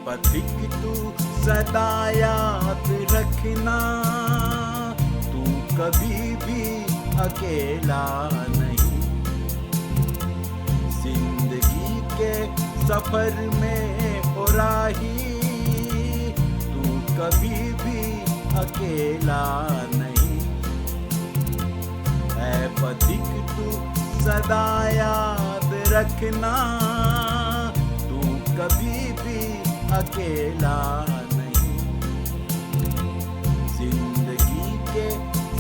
पथिक तू सदा याद रखना, तू कभी भी अकेला नहीं। जिंदगी के सफर में ओ राही, तू कभी भी अकेला नहीं। है पथिक तू सदा याद रखना, तू कभी भी अकेला नहीं। जिंदगी के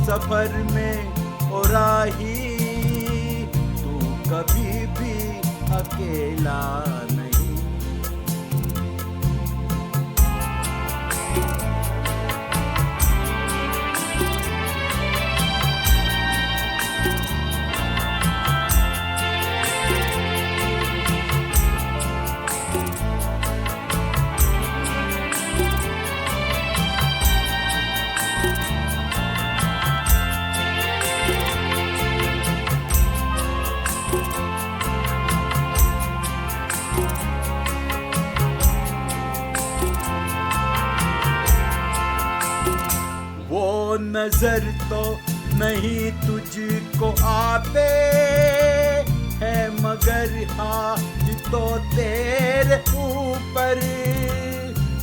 सफर में ओ राही, तू कभी भी अकेला नहीं। नजर तो नहीं तुझको आते है, मगर हाथ तो तेरे ऊपर।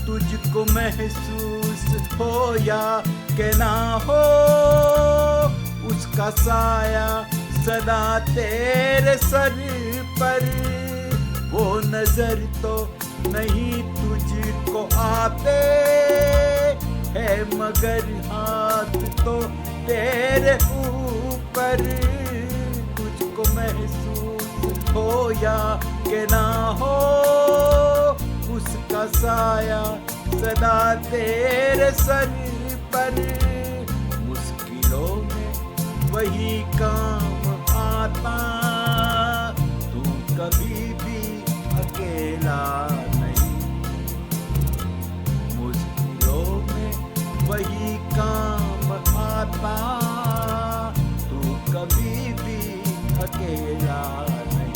तुझको महसूस हो या के ना हो, उसका साया सदा तेरे सर पर। वो नजर तो नहीं तुझको आते है, मगर हाथ तो तेरे ऊपर। तुझको महसूस हो या के ना हो, उसका साया सदा तेरे सर पर। मुश्किलों में वही काम आता, तू कभी भी अकेला नहीं। मुश्किलों में वही काम आता, तू कभी भी अकेला नहीं।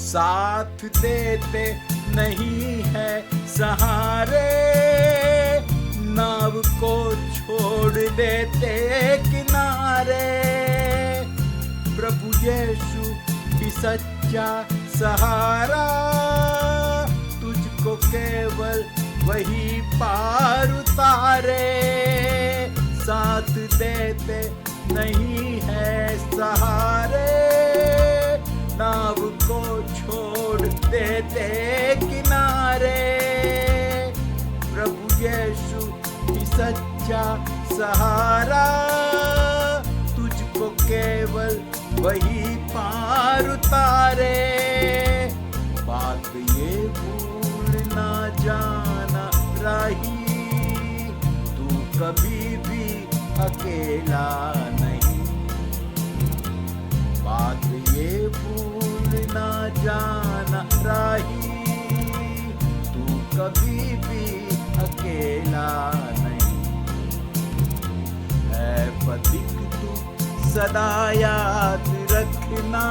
साथ देते नहीं है सहारे, नाव को छोड़ देते किनारे। प्रभु यीशु ही सच्चा सहारा, तुझको केवल वही पार उतारे। साथ देते नहीं है सहारे, नाव को छोड़ देते किनारे। प्रभु यीशु ही सच्चा सहारा, तुझको केवल वही पार उतारे। बात ये भूल ना जाना राही, तू कभी भी अकेला नहीं। बात ये भूल ना जाना राही, तू कभी भी अकेला नहीं। है पथिक तू सदा याद रखना,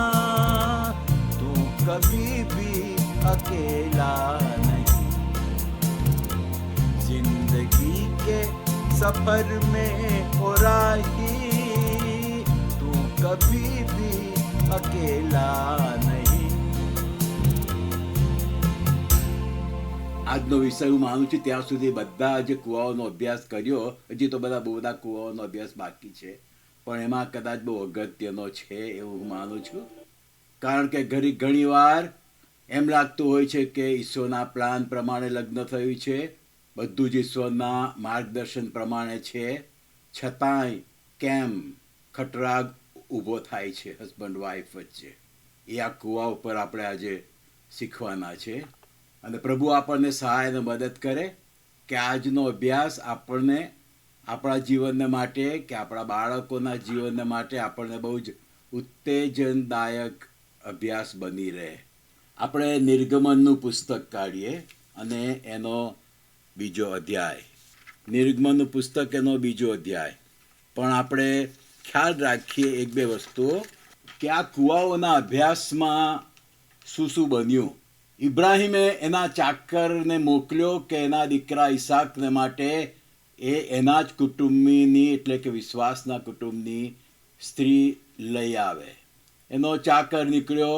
तू कभी भी अकेला नहीं। जिंदगी के सफर में ओ राही, तू कभी भी अकेला नहीं। આજનો વિષય હું માનું છું ત્યાં સુધી બધા જે કુવાઓનો અભ્યાસ કર્યો, હજી તો બધા કુવાઓનો અભ્યાસ બાકી છે, પણ એમાં કદાચ બહુ અગત્યનો છે એવું હું માનું છું. કારણ કે ઘણી વાર એમ લાગતું હોય છે કે ઈશ્વરના પ્લાન પ્રમાણે લગ્ન થયું છે, બધું જ ઈશ્વરના માર્ગદર્શન પ્રમાણે છે, છતાંય કેમ ખટરાગ ઊભો થાય છે હસબન્ડ વાઈફ વચ્ચે. એ આ કૂવા ઉપર આપણે આજે શીખવાના છે. અને પ્રભુ આપણને સહાય અને મદદ કરે કે આજનો અભ્યાસ આપણને આપણા જીવનને માટે કે આપણા બાળકોના જીવનને માટે આપણને બહુ જ ઉત્તેજનદાયક અભ્યાસ બની રહે. આપણે નિર્ગમનનું પુસ્તક કાઢીએ અને એનો બીજો અધ્યાય. નિર્ગમનનું પુસ્તક એનો બીજો અધ્યાય. પણ આપણે ખ્યાલ રાખીએ એક બે વસ્તુઓ કે આ કૂવાઓના અભ્યાસમાં શું શું બન્યું. ઇબ્રાહિમે એના ચાકરને મોકલ્યો કે એના દીકરા ઈસાકને માટે એ એના જ કુટુંબની એટલે કે વિશ્વાસના કુટુંબની સ્ત્રી લઈ આવે. એનો ચાકર નીકળ્યો,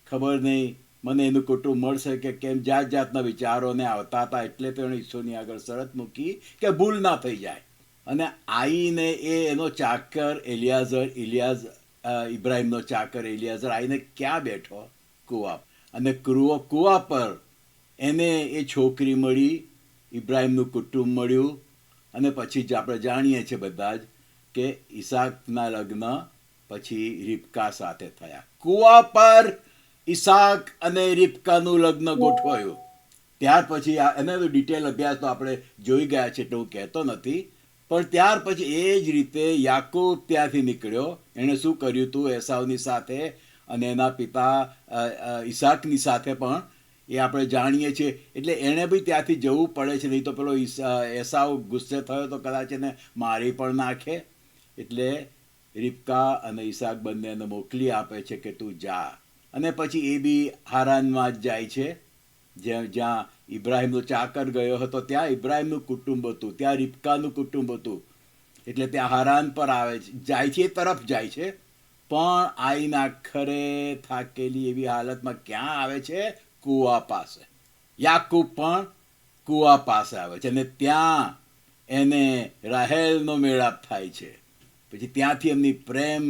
ખબર નહીં મને એનું કુટુંબ મળશે કે કેમ, જાત જાતના વિચારોને આવતા હતા. એટલે તો એણે ઈશ્વરની આગળ શરત મૂકી કે ભૂલ ના થઈ જાય. અને આવીને એનો ચાકર ઇબ્રાહિમનો ચાકર એલિયાઝર આવીને ક્યાં બેઠો? કૂવા. અને કૂવા પર એને એ છોકરી મળી, ઇબ્રાહિમનું કુટુંબ મળ્યું. અને પછી જ આપણે જાણીએ છીએ બધા જ કે ઈસાકના લગ્ન પછી રિબકા સાથે થયા. કૂવા પર ઈસાક અને રિબકાનું લગ્ન ગોઠવાયું. ત્યાર પછી એનો ડિટેલ અભ્યાસ તો આપણે જોઈ ગયા છે એટલે હું કહેતો નથી. પણ ત્યાર પછી એ જ રીતે યાકૂબ ત્યાંથી નીકળ્યો. એણે શું કર્યું હતું એસાવની સાથે અને એના પિતા ઈસાકની સાથે પણ એ આપણે જાણીએ છીએ. એટલે એણે બી ત્યાંથી જવું પડે છે, નહીં તો પેલો એસાવ ગુસ્સે થયો તો કદાચ એને મારી પણ નાખે. એટલે રિબકા અને ઈસાક બંનેને મોકલી આપે છે કે તું જા. અને પછી એ બી હારાનમાં જ જાય છે, જ્યાં ઇબ્રાહિમનો ચાકર ગયો હતો ત્યાં ઇબ્રાહિમનું કુટુંબ હતું, ત્યાં રિબકાનું કુટુંબ હતું. એટલે ત્યાં હારાન પર આવે છે, જાય છે, એ તરફ જાય છે. પણ આઈને આખરે થાકેલી એવી હાલતમાં ક્યાં આવે છે? કૂવા પાસે. યાકૂબ પણ કૂવા પાસે આવે છે અને ત્યાં એને રાહેલનો મેળાપ થાય છે. પછી ત્યાંથી એમની પ્રેમ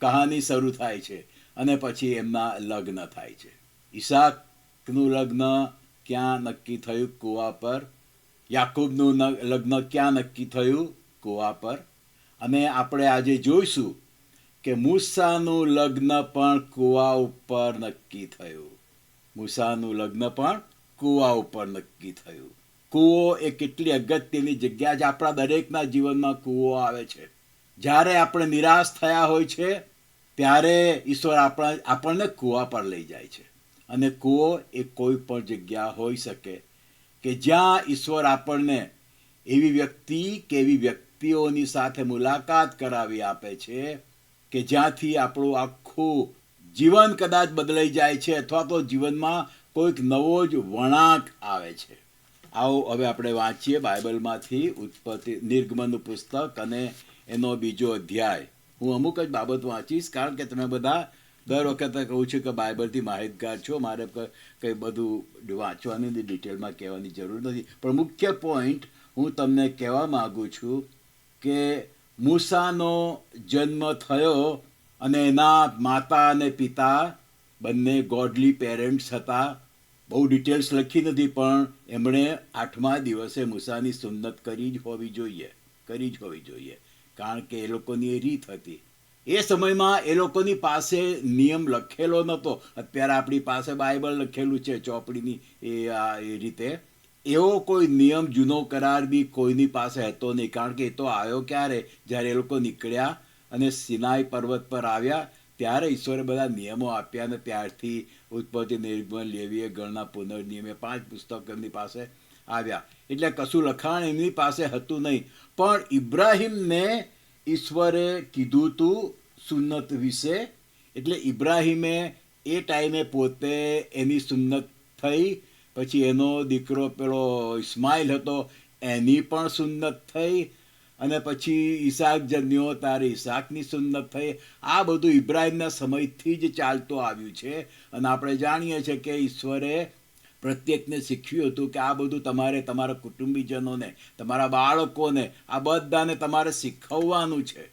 કહાની શરૂ થાય છે અને પછી એમના લગ્ન થાય છે. ઈસાકનું લગ્ન ક્યાં નક્કી થયું? કૂવા પર. યાકૂબનું લગ્ન ક્યાં નક્કી થયું? કૂવા પર. અને આપણે આજે જોઈશું કે મૂસાનું લગ્ન પણ કૂવા ઉપર નક્કી થયું. મૂસાનું લગ્ન પણ કૂવા ઉપર નક્કી થયું. કૂવો એ કેટલી અગત્યની જગ્યા છે. આપણા દરેકના જીવનમાં કૂવો આવે છે. જ્યારે આપણે નિરાશ થયા હોય છે ત્યારે ઈશ્વર આપણને કૂવા પર લઈ જાય છે. અને કૂવો એ કોઈ પણ જગ્યા હોઈ શકે કે જ્યાં ઈશ્વર આપણને એવી વ્યક્તિ કે એવી વ્યક્તિઓની સાથે મુલાકાત કરાવી આપે છે કે જ્યાંથી આપણું આખું જીવન કદાચ બદલાઈ જાય છે અથવા તો જીવનમાં કોઈક નવો જ વળાંક આવે છે. આવો હવે આપણે વાંચીએ બાઇબલમાંથી નિર્ગમનનું પુસ્તક અને એનો બીજો અધ્યાય. હું અમુક જ બાબત વાંચીશ કારણ કે તમે બધા દર વખતે કહું છું કે બાઇબલથી માહિતગાર છો, મારે કંઈ બધું વાંચવાની ડિટેલમાં કહેવાની જરૂર નથી. પણ મુખ્ય પોઈન્ટ હું તમને કહેવા માગું છું કે મૂસાનો જન્મ થયો અને એના માતા અને પિતા બંને ગોડલી પેરેન્ટ્સ હતા. બહુ ડિટેલ્સ લખી નથી પણ એમણે 8મા દિવસે મૂસાની સુન્નત કરી જ હોવી જોઈએ. કારણ કે એ લોકોની એ રીત હતી. એ સમયમાં એ લોકોની પાસે નિયમ લખેલો નહોતો. અત્યારે આપણી પાસે બાઇબલ લખેલું છે ચોપડીની એ રીતે. એવો કોઈ નિયમ જૂનો કરાર બી કોઈની પાસે હતો નહીં. કારણ કે એ તો આવ્યો ક્યારે? જ્યારે એ લોકો નીકળ્યા અને સિનાઈ પર્વત પર આવ્યા ત્યારે ઈશ્વરે બધા નિયમો આપ્યા અને ત્યારથી ઉત્પત્તિ, નિર્ગમન, લેવીય, ગણના, પુનર્નિયમ એ 5 પુસ્તકો એમની પાસે આવ્યા. એટલે કશું લખાણ એમની પાસે હતું નહીં. પણ ઇબ્રાહિમને ઈશ્વરે કીધું હતું સુન્નત વિશે. એટલે ઇબ્રાહિમે એ ટાઈમે પોતે એની સુન્નત થઈ. પછી એનો દીકરો પેલો ઇસ્માઇલ હતો એની પણ સુન્નત થઈ. અને પછી ઈસાક જન્મ્યો ત્યારે ઈસાકની સુન્નત થઈ. આ બધું ઇબ્રાહિમના સમયથી જ ચાલતું આવ્યું છે. અને આપણે જાણીએ છીએ કે ઈશ્વરે પ્રત્યેકને શીખ્યું હતું કે આ બધું તમારે તમારા કુટુંબીજનોને, તમારા બાળકોને, આ બધાને તમારે શીખવવાનું છે.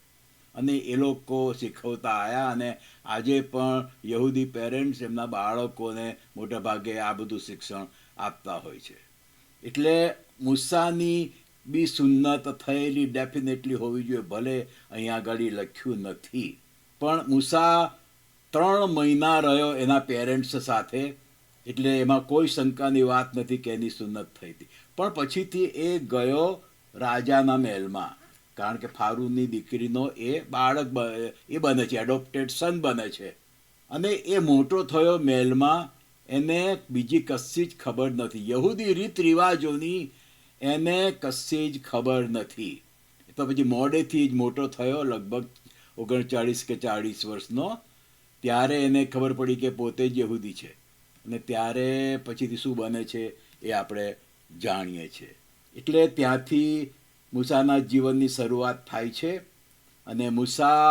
અને એ લોકો શીખવતા આવ્યા અને આજે પણ યહૂદી પેરેન્ટ્સ એમના બાળકોને મોટા ભાગે આ બધું શિક્ષણ આપતા હોય છે. એટલે મૂસાની બી સુન્નત થયેલી ડેફિનેટલી હોવી જોઈએ. ભલે અહીંયા આગળ લખ્યું નથી પણ મૂસા 3 મહિના રહ્યો એના પેરેન્ટ્સ સાથે, એટલે એમાં કોઈ શંકાની વાત નથી કે એની સુન્નત થઈ હતી. પણ પછીથી એ ગયો રાજાના મહેલમાં, કારણ કે ફારૂની દીકરીનો એ બાળક એ બને છે, એડોપ્ટેડ સન બને છે. અને એ મોટો થયો મહેલમાં, એને બીજી કશી જ ખબર નથી, યહૂદી રીત રિવાજોની એને કશી જ ખબર નથી. તો પછી મોડેથી જ મોટો થયો, લગભગ 39 કે 40 વર્ષનો, ત્યારે એને ખબર પડી કે પોતે જ યહૂદી છે. અને ત્યારે પછીથી શું બને છે એ આપણે જાણીએ છીએ. એટલે ત્યાંથી મૂસાના જીવનની શરૂઆત થાય છે. અને મૂસા,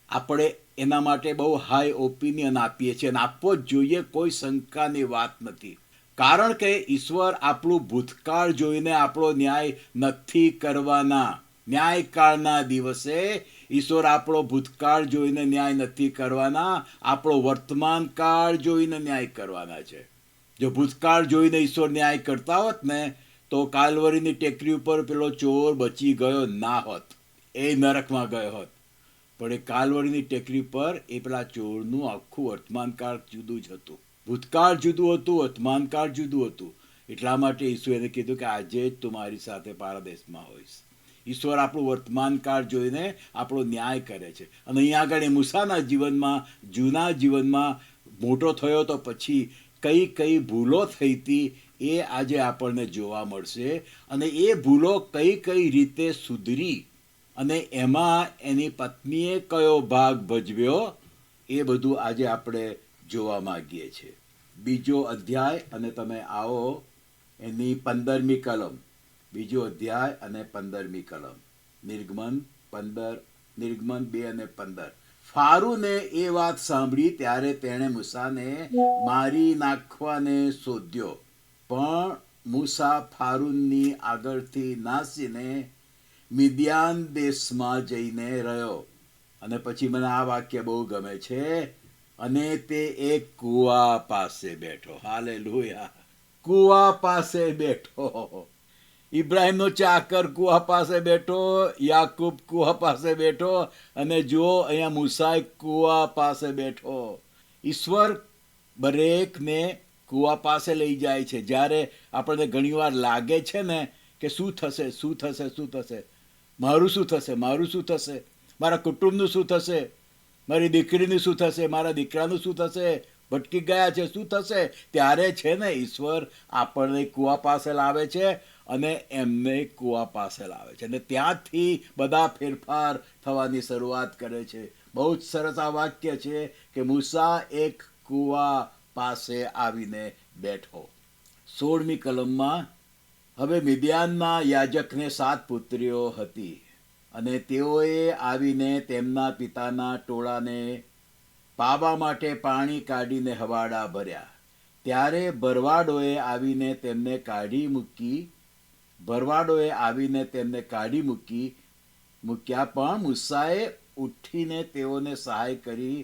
આપણે એના માટે બહુ હાઈ ઓપિનિયન આપીએ છીએ, અને આપવો જ જોઈએ, કોઈ શંકાની વાત નથી. કારણ કે ઈશ્વર આપણું ભૂતકાળ જોઈને આપણો ન્યાય નથી કરવાના. ન્યાયકાળના દિવસે ઈશ્વર આપણો ભૂતકાળ જોઈને ન્યાય નથી કરવાના, આપણો વર્તમાન કાળ જોઈને ન્યાય કરવાના છે. જો ભૂતકાળ જોઈને ઈશ્વર ન્યાય કરતા હોત ને, તો કાલવરીની ટેકરી ઉપર પેલો ચોર બચી ગયો ના હોત, એ નરકમાં ગયો હોત. પણ એ કાલવરીની ટેકરી પર એ પેલા ચોરનું આખું વર્તમાનકાળ જુદું જ હતું, ભૂતકાળ જુદું હતું, વર્તમાનકાળ જુદું હતું. એટલા માટે ઈશ્વરે કીધું કે આજે જ તું મારી સાથે પારદેશમાં હોઈશ. ઈશ્વર આપણું વર્તમાનકાળ જોઈને આપણો ન્યાય કરે છે. અને અહીંયા આગળ મૂસાના જીવનમાં, જૂના જીવનમાં મોટો થયો તો પછી કઈ કઈ ભૂલો થઈ હતી એ આજે આપણને જોવા મળશે. અને એ ભૂલો કઈ કઈ રીતે સુધરી અને એમાં એની પત્નીએ કયો ભાગ ભજવ્યો, એ બધું આજે આપણે જોવા માંગીએ છીએ. 2 અધ્યાય અને તમે આવો એની 15મી કલમ. 2 અધ્યાય અને 15મી કલમ. નિર્ગમન 2 અને 15. ફારૂને એ વાત સાંભળી ત્યારે તેણે મૂસાને મારી નાખવાને શોધ્યો, પણ મૂસા ફારૂનની આગળથી નાસીને મિદ્યાન દેશમાં જઈને રહ્યો. અને પછી મને આ વાક્ય બહુ ગમે છે, અને તે એક કૂવા પાસે બેઠો. હાલેલુયા! કૂવા પાસે બેઠો. ઇબ્રાહિમનો ચાકર કૂવા પાસે બેઠો, યાકૂબ કૂવા પાસે બેઠો, અને જુઓ અહીંયા મૂસા કૂવા પાસે બેઠો. ઈશ્વર દરેકને કૂવા પાસે લઈ જાય છે. જ્યારે આપણને ઘણીવાર લાગે છે ને કે શું થશે, શું થશે, શું થશે, મારું શું થશે, મારું શું થશે, મારા કુટુંબનું શું થશે, મારી દીકરીનું શું થશે, મારા દીકરાનું શું થશે, ભટકી ગયા છે, શું થશે, ત્યારે છે ને ઈશ્વર આપણને કૂવા પાસે લાવે છે અને એમને કૂવા પાસે લાવે છે. અને ત્યાંથી બધા ફેરફાર થવાની શરૂઆત કરે છે. બહુ જ સરસ આ વાક્ય છે કે મૂસા એક કૂવા પાસે આવીને બેઠો. 16મી કલમમાં, હવે મિદ્યાનના યાજકને 7 પુત્રીઓ હતી, અને તેઓએ આવીને તેમના પિતાના ટોળાને પાવા માટે પાણી કાઢીને હવાડા ભર્યા. ત્યારે ભરવાડોએ આવીને તેમને કાઢી મૂક્યા, પણ મૂસાએ ઉઠીને તેઓને સહાય કરી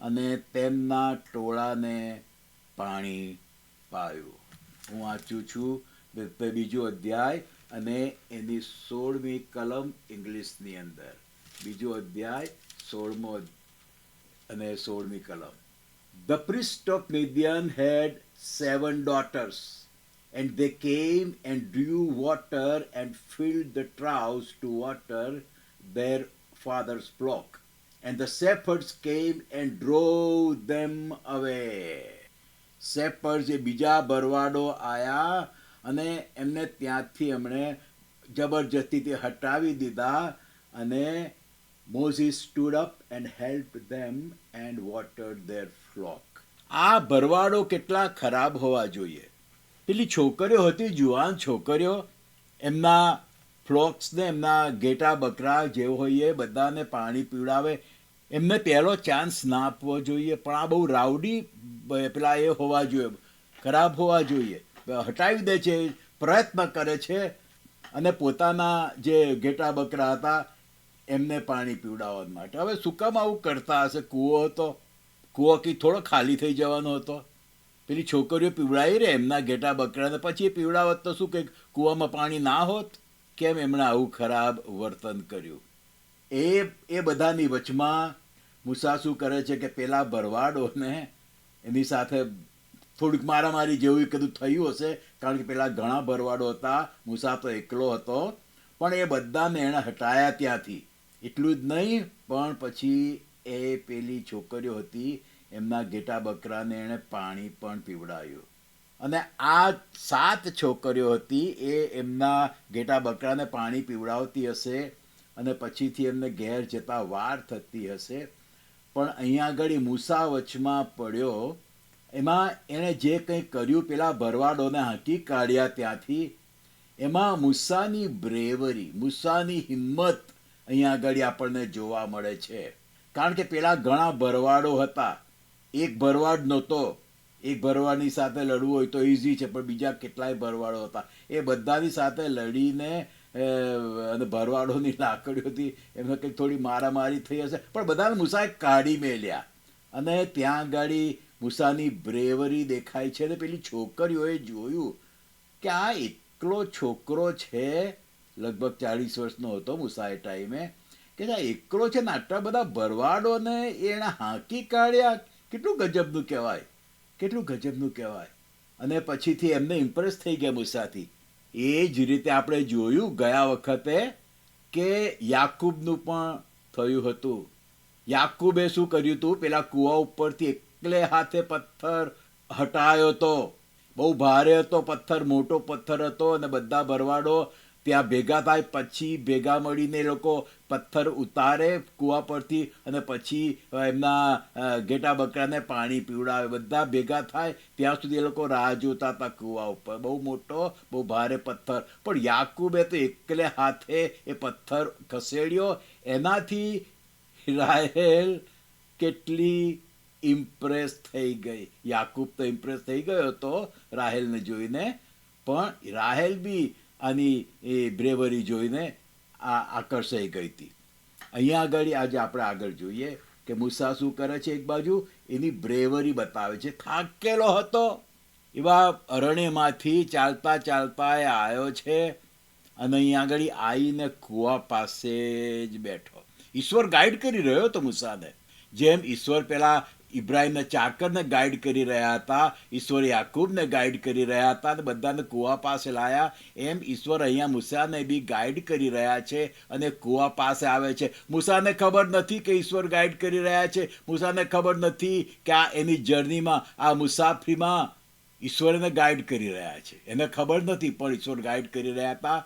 અને તેમના ટોળાને પાણી પાયું. હું વાંચું છું 2 અધ્યાય અને એની 16મી કલમ ઇંગ્લિશની અંદર. 2 અધ્યાય 16મી કલમ. The priest of Midian had 7 daughters, and they came and drew water and filled the troughs to water their father's flock. And the shepherds came and drove them away. શેપર્સ એ બીજા ભરવાડો આયા અને એમને ત્યાંથી એમણે જબરજસ્તીથી હટાવી દીધા. અને Moses stood up and helped them and watered their flock. આ ભરવાડો કેટલા ખરાબ હોવા જોઈએ. પેલી છોકરીઓ હતી, જુવાન છોકરીઓ, એમના ફ્લોક્સને, એમના ઘેટા બકરા જે હોય એ બધાને પાણી પીવડાવે. એમને પહેલો ચાન્સ ના આપવો જોઈએ. પણ આ બહુ રાવડી પેલા એ હોવા જોઈએ, ખરાબ હોવા જોઈએ. હટાવી દે છે, પ્રયત્ન કરે છે, અને પોતાના જે ઘેટા બકરા હતા એમને પાણી પીવડાવવા માટે. હવે શું કામ આવું કરતા હશે? કૂવો હતો, કૂવો કંઈ થોડો ખાલી થઈ જવાનો હતો. પેલી છોકરીઓ પીવડાવી રહે એમના ઘેટા બકરાને, પછી એ પીવડાવત તો શું કંઈક કૂવામાં પાણી ના હોત? કેમ એમણે આવું ખરાબ વર્તન કર્યું? એ બધાની વચમાં મૂસા શું કરે છે કે પેલા ભરવાડોને એની સાથે થોડીક મારામારી જેવું કદું થયું હશે, કારણ કે પેલા ઘણા ભરવાડો હતા, મૂસા તો એકલો હતો, પણ એ બધાને એણે હટાયા ત્યાંથી. એટલું જ નહીં, પણ પછી એ પેલી છોકરીઓ હતી એમના ઘેટા બકરાને એણે પાણી પણ પીવડાવ્યું. અને આ 7 છોકરીઓ હતી, એ એમના ઘેટા બકરાને પાણી પીવડાવતી હશે અને પછીથી એમને ઘેર જતા વાર થતી હશે. પણ અહીંયા આગળ મૂસા વચમાં પડ્યો. એમાં એણે જે કંઈ કર્યું, પેલા ભરવાડોને હાંકી કાઢ્યા ત્યાંથી, એમાં મૂસાની બ્રેવરી, મૂસાની હિંમત અહીંયા આગળ આપણને જોવા મળે છે. કારણ કે પેલા ઘણા ભરવાડો હતા, એક ભરવાડ નહોતો. એક ભરવાડની સાથે લડવું હોય તો ઇઝી છે, પણ બીજા કેટલાય ભરવાડો હતા. એ બધાની સાથે લડીને અને ભરવાડોની લાકડીઓથી એમને કંઈક થોડી મારામારી થઈ હશે, પણ બધાને મૂસાએ કાઢી મેલ્યા. અને ત્યાં આગળ મૂસાની બ્રેવરી દેખાય છે. અને પેલી છોકરીઓએ જોયું કે આ એકલો છોકરો છે, લગભગ 40 વર્ષનો હતો મૂસા એ ટાઈમે, કે આ એકલો છે ને આટલા બધા ભરવાડોને એણે હાંકી કાઢ્યા. કેટલું ગજબનું કહેવાય, કેટલું ગજબનું કહેવાય. અને પછીથી એમને ઇમ્પ્રેસ થઈ ગયા મૂસાથી. એ જ રીતે આપણે જોયું ગયા વખતે કે યાકૂબનું પણ થયું હતું. યાકૂબે શું કર્યું હતું, પેલા કૂવા ઉપરથી એકલે હાથે પથ્થર હટાયો હતો. બહુ ભારે હતો પથ્થર, મોટો પથ્થર હતો, અને બધા ભરવાડો ત્યાં ભેગા થાય, પછી ભેગા મળીને એ લોકો પથ્થર ઉતારે કૂવા પરથી, અને પછી એમના ઘેટા બકરાને પાણી પીવડાવે. બધા ભેગા થાય ત્યાં સુધી એ લોકો રાહ જોતા હતા કૂવા ઉપર. બહુ મોટો, બહુ ભારે પથ્થર, પણ યાકૂબે તો એકલે હાથે એ પથ્થર ખસેડ્યો. એનાથી રાહેલ કેટલી ઇમ્પ્રેસ થઈ ગઈ. યાકૂબ તો ઇમ્પ્રેસ થઈ ગયો હતો રાહેલને જોઈને, પણ રાહેલ બી આની એ બ્રેવરી જોઈને આકર્ષાઈ ગઈ હતી. અહીંયા આગળ આજે આપણે આગળ જોઈએ કે મૂસા શું કરે છે. એક બાજુ એની બ્રેવરી બતાવે છે. થાકેલો હતો, એવા અરણ્યમાંથી ચાલતા ચાલતા એ આવ્યો છે, અને અહીંયા આગળ આવીને કૂવા પાસે જ બેઠો. ઈશ્વર ગાઈડ કરી રહ્યો હતો મૂસાને. જેમ ઈશ્વર પેલા ઇબ્રાહિમને ચાકરને ગાઈડ કરી રહ્યા હતા, ઈશ્વર યાકૂબને ગાઈડ કરી રહ્યા હતા અને બધાને કૂવા પાસે લાયા, એમ ઈશ્વર અહીંયા મૂસાને બી ગાઈડ કરી રહ્યા છે અને કૂવા પાસે આવે છે. મૂસાને ખબર નથી કે ઈશ્વર ગાઈડ કરી રહ્યા છે. મૂસાને ખબર નથી કે આ એની જર્નીમાં, આ મુસાફરીમાં ઈશ્વર એને ગાઈડ કરી રહ્યા છે. એને ખબર નથી, પણ ઈશ્વર ગાઈડ કરી રહ્યા હતા.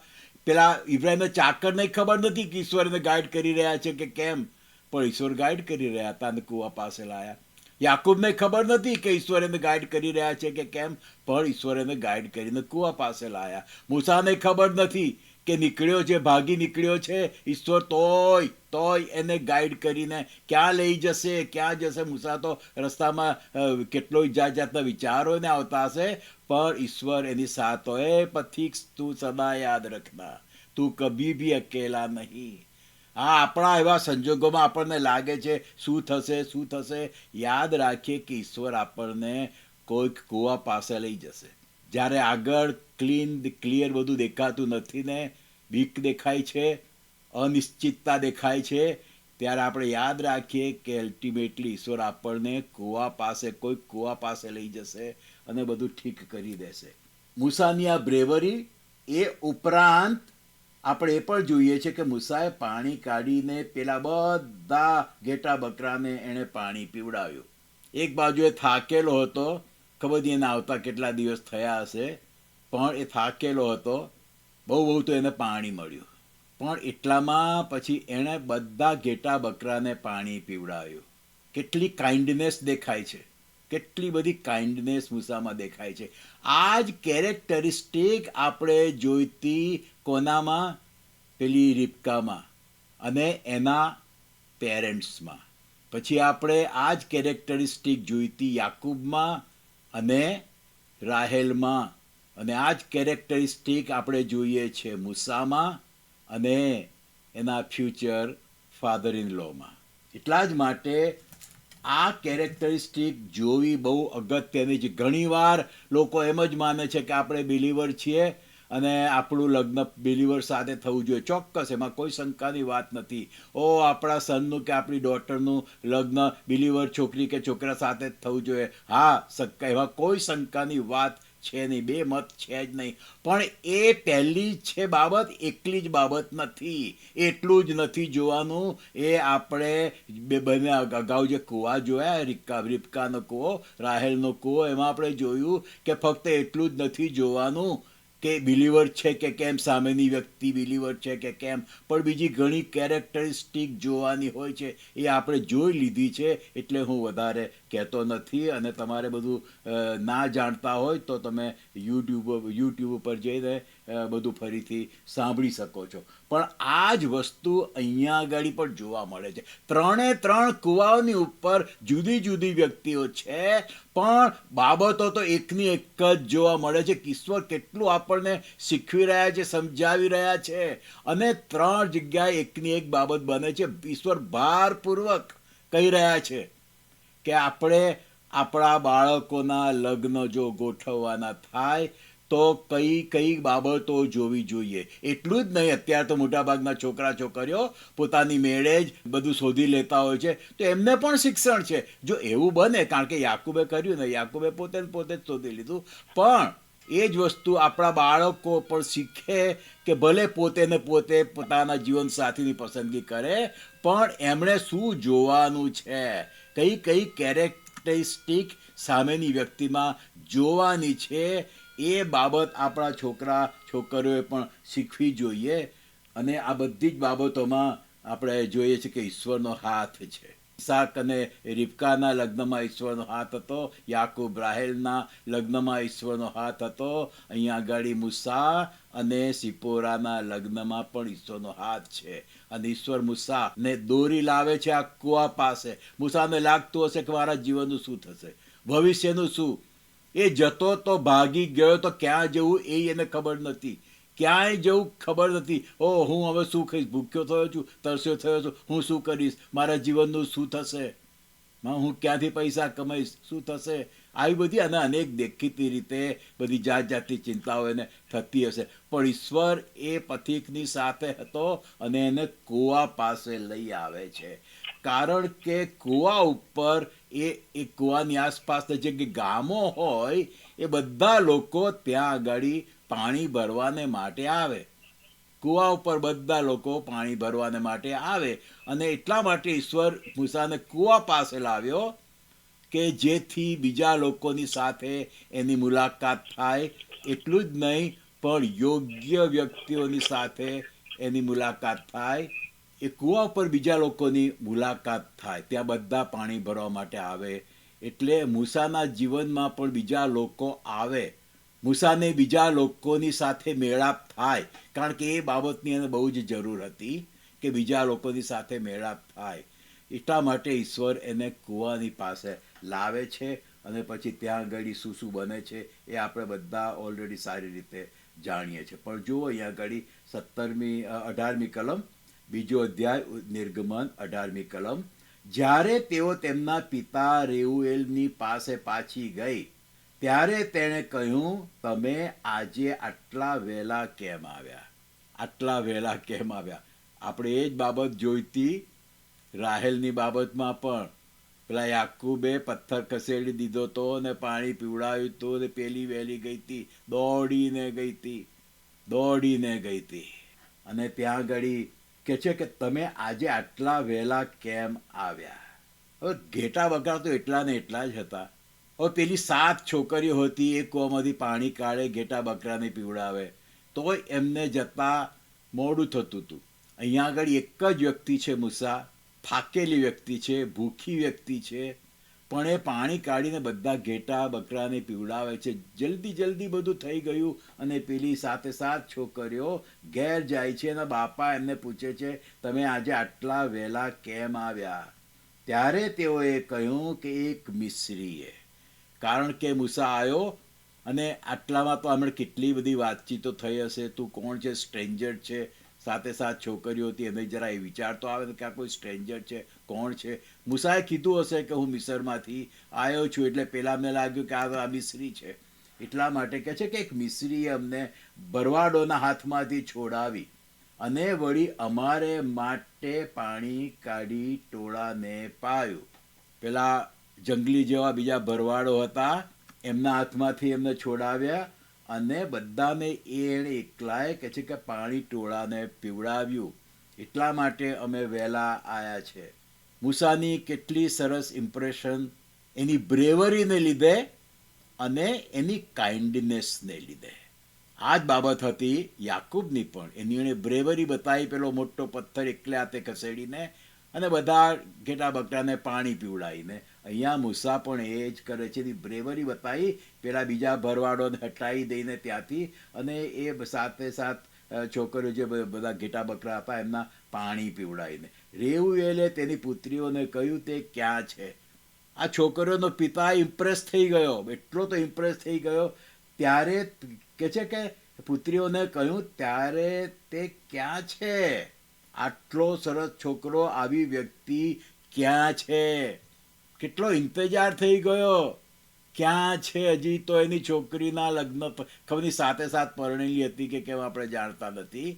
પેલા ઇબ્રાહિમને ચાકરને ખબર નથી કે ઈશ્વર એને ગાઈડ કરી રહ્યા છે કે કેમ, પણ ઈશ્વર ગાઈડ કરી રહ્યા હતા અને કૂવા પાસે લાયા. યાકૂબને ખબર નથી કે ઈશ્વર એને ગાઈડ કરી રહ્યા છે કે કેમ, પણ ઈશ્વર એને ગાઈડ કરીને કૂવા પાસે લાયા. મૂસાને ખબર નથી કે નીકળ્યો છે, ભાગી નીકળ્યો છે ઈશ્વર, તોય એને ગાઈડ કરીને ક્યાં લઈ જશે, ક્યાં જશે. મૂસા તો રસ્તામાં કેટલો જાત જાતના વિચારો એને આવતા હશે, પણ ઈશ્વર એની સાથ હોય. પથિક તું સદા યાદ રખના, તું કભી ભી અકેલા નહીં. હા, આપણા એવા સંજોગોમાં આપણને લાગે છે શું થશે શું થશે, યાદ રાખીએ કે ઈશ્વર આપણને કોઈક કૂવા પાસે લઈ જશે. જ્યારે આગળ ક્લિયર બધું દેખાતું નથી ને બીક દેખાય છે, અનિશ્ચિતતા દેખાય છે, ત્યારે આપણે યાદ રાખીએ કે અલ્ટિમેટલી ઈશ્વર આપણને કોઈક કૂવા પાસે લઈ જશે અને બધું ઠીક કરી દેશે. મૂસાની આ બ્રેવરી, એ ઉપરાંત આપણે એ પણ જોઈએ છે કે મૂસાએ પાણી કાઢીને પેલા બધા ઘેટા બકરાને એણે પાણી પીવડાવ્યું. એક બાજુ એ થાકેલો હતો, ખબર નહીં એને આવતા કેટલા દિવસ થયા હશે, પણ એ થાકેલો હતો. બહુ તો એને પાણી મળ્યું, પણ એટલામાં પછી એણે બધા ઘેટા બકરાને પાણી પીવડાવ્યું. કેટલી કાઇન્ડનેસ દેખાય છે, કેટલી બધી કાઇન્ડનેસ મૂસામાં દેખાય છે. આ જ કેરેક્ટરિસ્ટિક આપણે જોઈતી કોનામાં, પેલી રિબકામાં અને એના પેરેન્ટ્સમાં. પછી આપણે આ જ કેરેક્ટરિસ્ટિક જોઈતી યાકૂબમાં અને રાહેલમાં, અને આ જ કેરેક્ટરિસ્ટિક આપણે જોઈએ છે મૂસામાં અને એના ફ્યુચર ફાધર ઇન લોમાં. એટલા જ માટે આ કેરેક્ટરિસ્ટિક જોવી બહુ અગત્યની છે. ઘણીવાર લોકો એમ જ માને છે કે આપણે બિલીવર છીએ અને આપણું લગ્ન બિલીવર સાથે થવું જોઈએ, ચોક્કસ, એમાં કોઈ શંકાની વાત નથી. આપણા સનનું કે આપણી ડોટરનું લગ્ન બિલીવર છોકરી કે છોકરા સાથે જ થવું જોઈએ, હા, એમાં કોઈ શંકાની વાત છે નહીં, બે મત છે જ નહીં. પણ એ પહેલી છે બાબત, એકલી જ બાબત નથી, એટલું જ નથી જોવાનું. એ આપણે બંને અગાઉ જે કૂવા જોયા, રીબકાનો કૂવો, રાહેલનો કૂવો, એમાં આપણે જોયું કે ફક્ત એટલું જ નથી જોવાનું કે બિલીવર છે કે કેમ, સામેની વ્યક્તિ બિલીવર છે કે કેમ, પણ બીજી ઘણી કેરેક્ટરિસ્ટિક જોવાની હોય છે. એ આપણે જોઈ લીધી છે, એટલે હું વધારે કહેતો નથી. અને તમારે બધું ના જાણતા હોય તો તમે યુટ્યુબ ઉપર જઈને બધું ફરીથી સાંભળી શકો છો. પણ આ જ વસ્તુ અહીંયા આગળ પણ જોવા મળે છે. ત્રણ કુવાઓની ઉપર જુદી જુદી વ્યક્તિઓ છે, પણ બાબતો તો એકની એક જ જોવા મળે છે. ઈશ્વર કેટલું આપણને શીખવી રહ્યા છે, સમજાવી રહ્યા છે. અને 3 જગ્યાએ એકની એક બાબત બને છે. ઈશ્વર ભારપૂર્વક કહી રહ્યા છે કે આપણે આપણા બાળકોના લગ્ન જો ગોઠવવાના થાય તો કઈ બાબતો જોવી જોઈએ. એટલું જ નહીં, અત્યારે તો મોટાભાગના છોકરા છોકરીઓ પોતાની મેળે જ બધું શોધી લેતા હોય છે, તો એમને પણ શિક્ષણ છે. જો એવું બને, કારણ કે યાકુબે કર્યું ને, યાકુબે પોતે જ શોધી લીધું, પણ એ જ વસ્તુ આપણા બાળકો પણ શીખે કે ભલે પોતે પોતાના જીવન સાથીની પસંદગી કરે, પણ એમણે શું જોવાનું છે, કઈ કેરેક્ટરિસ્ટિક સામેની વ્યક્તિમાં જોવાની છે, એ બાબત આપણા છોકરા છોકરીઓએ પણ શીખવી જોઈએ. અને આ બધી જ બાબતોમાં આપણે જોઈએ છીએ કે ઈશ્વરનો હાથ છે. ઈસાક અને રિબકાના લગ્નમાં ઈશ્વરનો હાથ હતો, યાકૂબ રાહેલના લગ્નમાં ઈશ્વરનો હાથ હતો, અહીંયા આગળ મૂસા અને સિપોરાના લગ્નમાં પણ ઈશ્વરનો હાથ છે. અને ઈશ્વર મૂસાને દોરી લાવે છે આ કૂવા પાસે. મૂસાને લાગતું હશે કે મારા જીવનનું શું થશે, ભવિષ્યનું શું. એ જતો તો ભાગી ગયો, તો ક્યાં જવું એ એને ખબર નથી, ક્યાંય જવું ખબર નથી. હું હવે શું ખાઈશ, ભૂખ્યો થયો છું, તરસ્યો થયો છું, હું શું કરીશ, મારા જીવનનું શું થશે, હું ક્યાંથી પૈસા કમાઈશ, શું થશે, આવી બધી અને અનેક દેખીતી રીતે બધી જાતની ચિંતાઓ એને થતી હશે. પણ ઈશ્વર એ પથિકની સાથે હતો અને એને કૂવા પાસે લઈ આવે છે. કારણ કે કૂવા ઉપર એ કૂવાની આસપાસના જે ગામો હોય, એ બધા લોકો ત્યાં આગળ પાણી ભરવાને માટે આવે. કૂવા ઉપર બધા લોકો પાણી ભરવાને માટે આવે. અને એટલા માટે ઈશ્વર મૂસાને કૂવા પાસે લાવ્યો કે જેથી બીજા લોકોની સાથે એની મુલાકાત થાય. એટલું જ નહીં, પણ યોગ્ય વ્યક્તિઓની સાથે એની મુલાકાત થાય. એ કૂવા પર બીજા લોકોની મુલાકાત થાય, ત્યાં બધા પાણી ભરવા માટે આવે. એટલે મૂસાના જીવનમાં પણ બીજા લોકો આવે, મૂસાને બીજા લોકોની સાથે મેળાપ થાય, કારણ કે એ બાબતની એને બહુ જ જરૂર હતી કે બીજા લોકોની સાથે મેળાપ થાય. એટલા માટે ઈશ્વર એને કૂવાની પાસે લાવે છે. અને પછી ત્યાં આગળ શું બને છે એ આપણે બધા ઓલરેડી સારી રીતે જાણીએ છીએ. પણ જુઓ અહીંયા આગળ 18મી કલમ, બીજો અધ્યાય, નિર્ગમન 18મી કલમ. જ્યારે તેઓ તેમના પિતા રેઉએલની પાસે પાછી ગઈ, ત્યારે તેણે કહ્યું, તમે આજે આટલા વહેલા કેમ આવ્યા, આટલા વહેલા કેમ આવ્યા. આપણે એ જ બાબત જોઈતી રાહેલની બાબતમાં પણ. પેલા યાકૂબે પથ્થર ખસેડી દીધો તો ને પાણી પીવડાવ્યું હતું ને પેલી વહેલી ગઈ હતી, દોડીને ગઈ હતી. અને ત્યાં આગળ કે છે કે તમે આજે આટલા વહેલા કેમ આવ્યા. હવે ઘેટા બકરા તો એટલા ને એટલા જ હતા. હવે પેલી 7 છોકરીઓ હતી, એ કૂવામાંથી પાણી કાઢે, ઘેટા બકરાને પીવડાવે, તોય એમને જતા મોડું થતું હતું. અહીંયા આગળ એક જ વ્યક્તિ છે મૂસા, થાકેલી વ્યક્તિ છે, ભૂખી વ્યક્તિ છે, પણ એ પાણી કાઢીને બધા ઘેટા બકરાને પીવડાવે છે. જલ્દી બધું થઈ ગયું. અને પેલી 7 છોકરીઓ ઘેર જાય છે, એના બાપા એમને પૂછે છે, તમે આજે આટલા વહેલા કેમ આવ્યા. ત્યારે તેઓએ કહ્યું કે એક મિસ્રીએ. કારણ કે મૂસા આવ્યો અને આટલામાં તો હમણાં કેટલી બધી વાતચીતો થઈ હશે, તું કોણ છે, સ્ટ્રેન્જર છે. 7 છોકરીઓ હતી, એને જરા એ વિચાર તો આવે કે આ કોઈ સ્ટ્રેન્જર છે, કોણ છે. મૂસાએ કીધું હશે કે હું મિસરમાંથી આવ્યો છું, એટલે પેલા મને લાગ્યું કે આ મિસ્રી છે. એટલા માટે કહે છે કે એક મિસ્રીએ અમને ભરવાડોના હાથમાંથી છોડાવી અને વળી અમારે માટે પાણી કાઢી ટોળાને પાયું. પેલા જંગલી જેવા બીજા ભરવાડો હતા, એમના હાથમાંથી એમને છોડાવ્યા અને બધાને એણે એકલાએ કહે છે કે પાણી ટોળાને પીવડાવ્યું. એટલા માટે અમે વહેલા આવ્યા છે. મૂસાની કેટલી સરસ ઇમ્પ્રેશન એની બ્રેવરીને લીધે અને એની કાઇન્ડનેસને લીધે. આ જ બાબત હતી યાકૂબની પણ. એની એણે બ્રેવરી બતાવી, પેલો મોટો પથ્થર એકલે હાથે ખસેડીને અને બધા ઘેટા બકરાને પાણી પીવડાવીને. અહીંયા મૂસા પણ એ જ કરે છે. એની બ્રેવરી બતાવી, પેલા બીજા ભરવાડોને હટાવી દઈને ત્યાંથી, અને એ સાથે સાથ છોકરીઓ જે બધા ઘેટા બકરા હતા એમના પાણી પીવડાવીને. રેઉએલે તેની પુત્રીઓને કહ્યું તે ક્યાં છે. આ છોકરીઓનો પિતા ઇમ્પ્રેસ થઈ ગયો, એટલો તો ઇમ્પ્રેસ થઈ ગયો. ત્યારે કે છે કે પુત્રીઓને કહ્યું ત્યારે તે ક્યાં છે, આટલો સરસ છોકરો, આવી વ્યક્તિ ક્યાં છે. કેટલો ઇંતજાર થઈ ગયો, ક્યાં છે. હજી તો એની છોકરીના લગ્ન ખબરની સાથે સાથ પરણેલી હતી કે કેમ આપણે જાણતા નથી,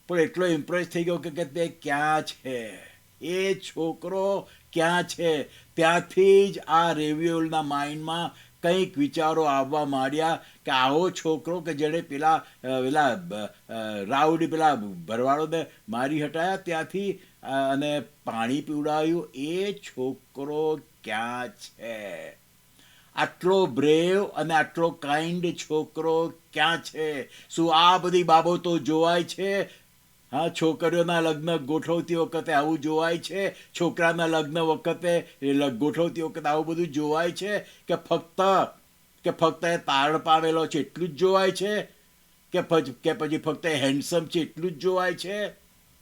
પણ એટલો ઇમ્પ્રેસ થઈ ગયો કે તે ક્યાં છે, એ છોકરો ક્યાં છે. ત્યાંથી જ આ રેવ્યુઅલના માઇન્ડમાં કંઈક વિચારો આવવા માંડ્યા કે આવો છોકરો કે જેણે પેલા રાઉડી પેલા ભરવાડોને મારી હટાયા ત્યાંથી અને પાણી પીવડાવ્યું, એ છોકરો ક્યાં છે. આટલો બ્રેવ અને આટલો કાઇન્ડ છોકરો ક્યાં છે. શું આ બધી બાબતો જોવાય છે? હા, છોકરીઓના લગ્ન ગોઠવતી વખતે આવું જોવાય છે, છોકરાના લગ્ન વખતે ગોઠવતી વખતે આવું બધું જોવાય છે કે ફક્ત એ તારણ પામેલો છે એટલું જ જોવાય છે, કે પછી ફક્ત એ હેન્ડસમ છે એટલું જ જોવાય છે,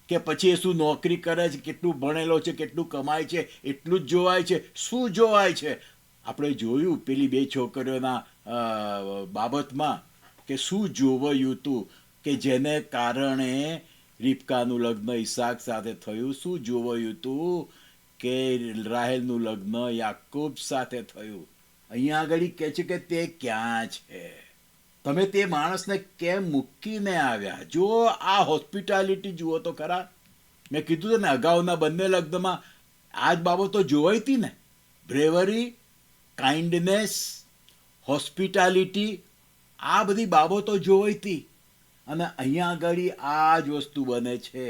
કે પછી એ શું નોકરી કરે છે, કેટલું ભણેલો છે, કેટલું કમાય છે એટલું જ જોવાય છે. શું જોવાય છે? આપણે જોયું પેલી બે છોકરીઓના બાબતમાં કે શું જોવાયું હતું, કે જેને કારણે રિબકાનું લગ્ન ઈસાક સાથે થયું. શું જોવાયું હતું કે રાહેલનું લગ્ન યાકૂબ સાથે થયું. અહીંયા આગળ કહે છે કે તે ક્યાં છે. તમે તે માણસને કેમ મૂકીને આવ્યા? જો આ હોસ્પિટાલિટી જુઓ તો ખરા. મેં કીધું હતું ને અગાઉના બંને લગ્નમાં આ જ બાબતો જોવાઈ હતી ને. બ્રેવરી, કાઇન્ડનેસ, હોસ્પિટાલિટી, આ બધી બાબતો જોવાઈ હતી. અને અહીંયા આગળ આ જ વસ્તુ બને છે.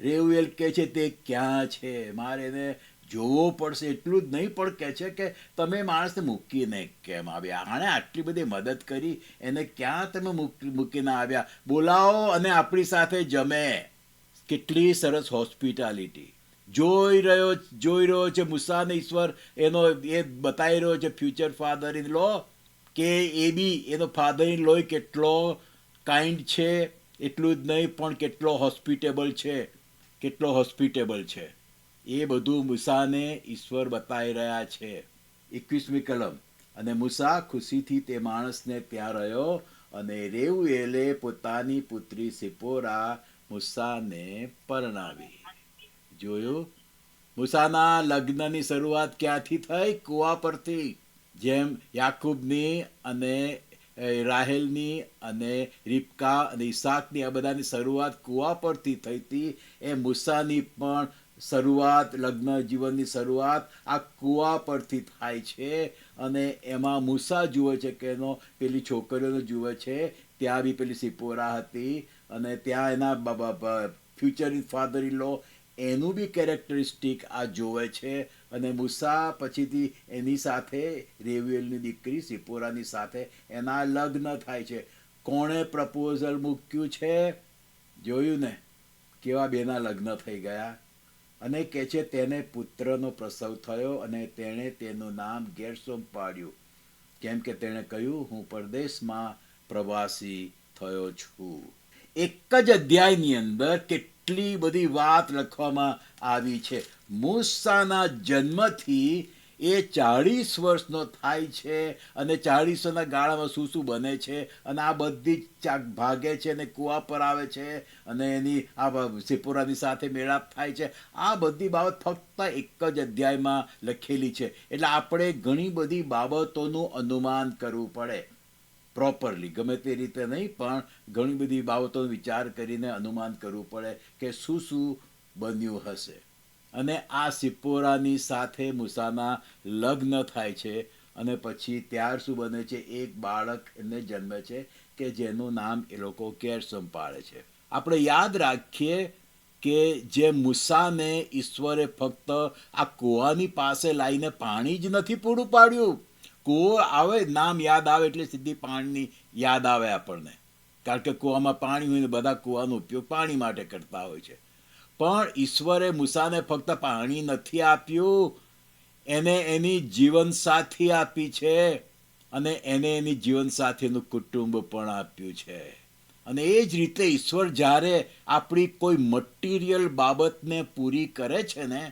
રેઉએલ કહે છે તે ક્યાં છે, મારે એને જોવો પડશે. એટલું જ નહીં પણ કહે છે કે તમે માણસને મૂકીને કેમ આવ્યા? આણે આટલી બધી મદદ કરી, એને ક્યાં તમે મૂકીને આવ્યા? બોલાવો અને આપણી સાથે જમે. કેટલી સરસ હોસ્પિટાલિટી. જોઈ રહ્યો છે મૂસાને ઈશ્વર એ બતાવી રહ્યો છે ફ્યુચર ફાધર ઇન લો, કે એ બી એનો ફાધર ઇન લો કેટલો કાઇન્ડ છે. એટલું જ નહીં પણ કેટલો હોસ્પિટેબલ છે. એ બધું મૂસાને ઈશ્વર બતાવી રહ્યા છે. 21મી કલમ. અને મૂસા ખુશીથી તે માણસને ત્યાં રહ્યો, અને રેઉએલે પોતાની પુત્રી સિપોરા મૂસાને પરણાવી. જોયું? મૂસાના લગ્નની શરૂઆત ક્યાંથી થઈ? કૂવા પરથી. જેમ યાકૂબની અને રાહેલની અને રિબકા અને ઈસાકની આ બધાની શરૂઆત કૂવા પરથી થઈ હતી, એ મૂસાની પણ શરૂઆત, લગ્ન જીવનની શરૂઆત આ કૂવા પરથી થાય છે. અને એમાં મૂસા જુએ છે કે એનો પેલી છોકરીઓને જુએ છે. ત્યાં બી પેલી સિપોરા હતી, અને ત્યાં એના ફ્યુચર ફાધર ઇન લો એનું બી કેરેક્ટરિસ્ટિક આ જોવે છે. અને મૂસા પછીથી એની સાથે રેવ્યુએલની દીકરી સિપોરાની સાથે એના લગ્ન થાય છે. કોણે પ્રપોઝલ મૂક્યું છે? જોયું ને કેવા બેના લગ્ન થઈ ગયા. અને કહે છે તેને પુત્રનો પ્રસવ થયો, અને તેણે તેનું નામ ગેરશોમ પાડ્યું, કેમ કે તેણે કહ્યું હું પરદેશમાં પ્રવાસી થયો છું. એક જ અધ્યાયની અંદર કેટલી બધી વાત લખવામાં આવી છે. મૂસાના જન્મથી એ 40 વર્ષનો થાય છે, અને 40 ગાળામાં શું શું બને છે, અને આ બધી જ ભાગે છે અને કૂવા પર આવે છે, અને એની આ સિપોરાની સાથે મેળાપ થાય છે. આ બધી બાબત ફક્ત એક જ અધ્યાયમાં લખેલી છે. એટલે આપણે ઘણી બધી બાબતોનું અનુમાન કરવું પડે. પ્રોપરલી, ગમે તે રીતે નહીં, પણ ઘણી બધી બાબતોનો વિચાર કરીને અનુમાન કરવું પડે કે શું શું બન્યું હશે. અને આ સિપ્પોરાની સાથે મૂસાના લગ્ન થાય છે અને પછી ત્યાર શું બને છે, એક બાળક એને જન્મે છે કે જેનું નામ એ લોકો ગેરસમ પાડે છે. આપણે યાદ રાખીએ કે જે મૂસાને ઈશ્વરે ફક્ત આ કૂવાની પાસે લાવીને પાણી જ નથી પૂરું પાડ્યું. કૂવો આવે, નામ યાદ આવે એટલે સીધી પાણીની યાદ આવે આપણને, કારણ કે કૂવામાં પાણી હોય ને બધા કૂવાનો ઉપયોગ પાણી માટે કરતા હોય છે. પણ ઈશ્વરે મૂસાને ફક્ત પાણી નથી આપ્યું, એને એની જીવનસાથી આપી છે અને એને એની જીવનસાથીનું કુટુંબ પણ આપ્યું છે. અને એ જ રીતે ઈશ્વર જ્યારે આપણી કોઈ મટીરિયલ બાબતને પૂરી કરે છે ને,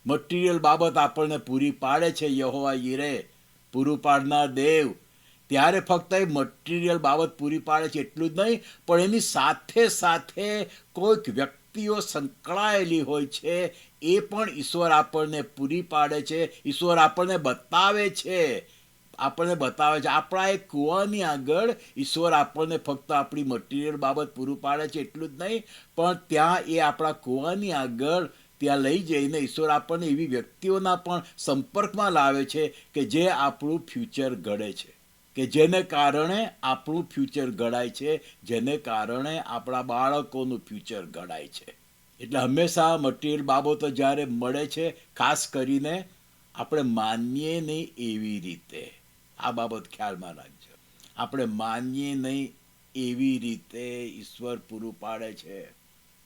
મટીરિયલ બાબત આપણને પૂરી પાડે છે, યહોવા યીરે, પૂરું પાડનાર દેવ, ત્યારે ફક્ત એ મટીરિયલ બાબત પૂરી પાડે છે એટલું જ નહીં, પણ એની સાથે સાથે કોઈક વ્યક્તિઓ સંકળાયેલી હોય છે, એ પણ ઈશ્વર આપણને પૂરી પાડે છે. ઈશ્વર આપણને બતાવે છે, આપણા એક કૂવાની આગળ ઈશ્વર આપણને ફક્ત આપણી મટીરિયલ બાબત પૂરું પાડે છે એટલું જ નહીં, પણ ત્યાં એ આપણા કૂવાની આગળ ત્યાં લઈ જઈને ઈશ્વર આપણને એવી વ્યક્તિઓના પણ સંપર્કમાં લાવે છે કે જે આપણું ફ્યુચર ઘડે છે, કે જેને કારણે આપણું ફ્યુચર ઘડાય છે, જેને કારણે આપણા બાળકોનું ફ્યુચર ઘડાય છે. એટલે હંમેશા મટીરિયલ બાબતો જ્યારે મળે છે, ખાસ કરીને આપણે માનીએ નહીં એવી રીતે, આ બાબત ખ્યાલમાં રાખજો, આપણે માનીએ નહીં એવી રીતે ઈશ્વર પૂરું પાડે છે.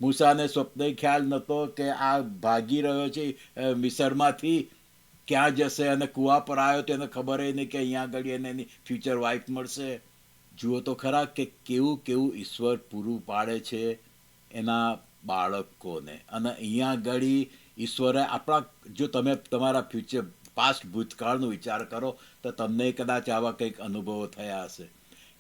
મૂસાને સ્વપ્ન ખ્યાલ નહોતો કે આ ભાગી રહ્યો છે મિસરમાંથી, ક્યાં જશે, અને કૂવા પર આવ્યો તો એને ખબર નહીં કે અહીંયા આગળ એને એની ફ્યુચર વાઇફ મળશે. જુઓ તો ખરા કે કેવું કેવું ઈશ્વર પૂરું પાડે છે એના બાળકોને. અને અહીંયા આગળ ઈશ્વરે આપણા, જો તમે તમારા ફ્યુચર પાસ્ટ ભૂતકાળનો વિચાર કરો તો તમને કદાચ આવા કંઈક અનુભવો થયા હશે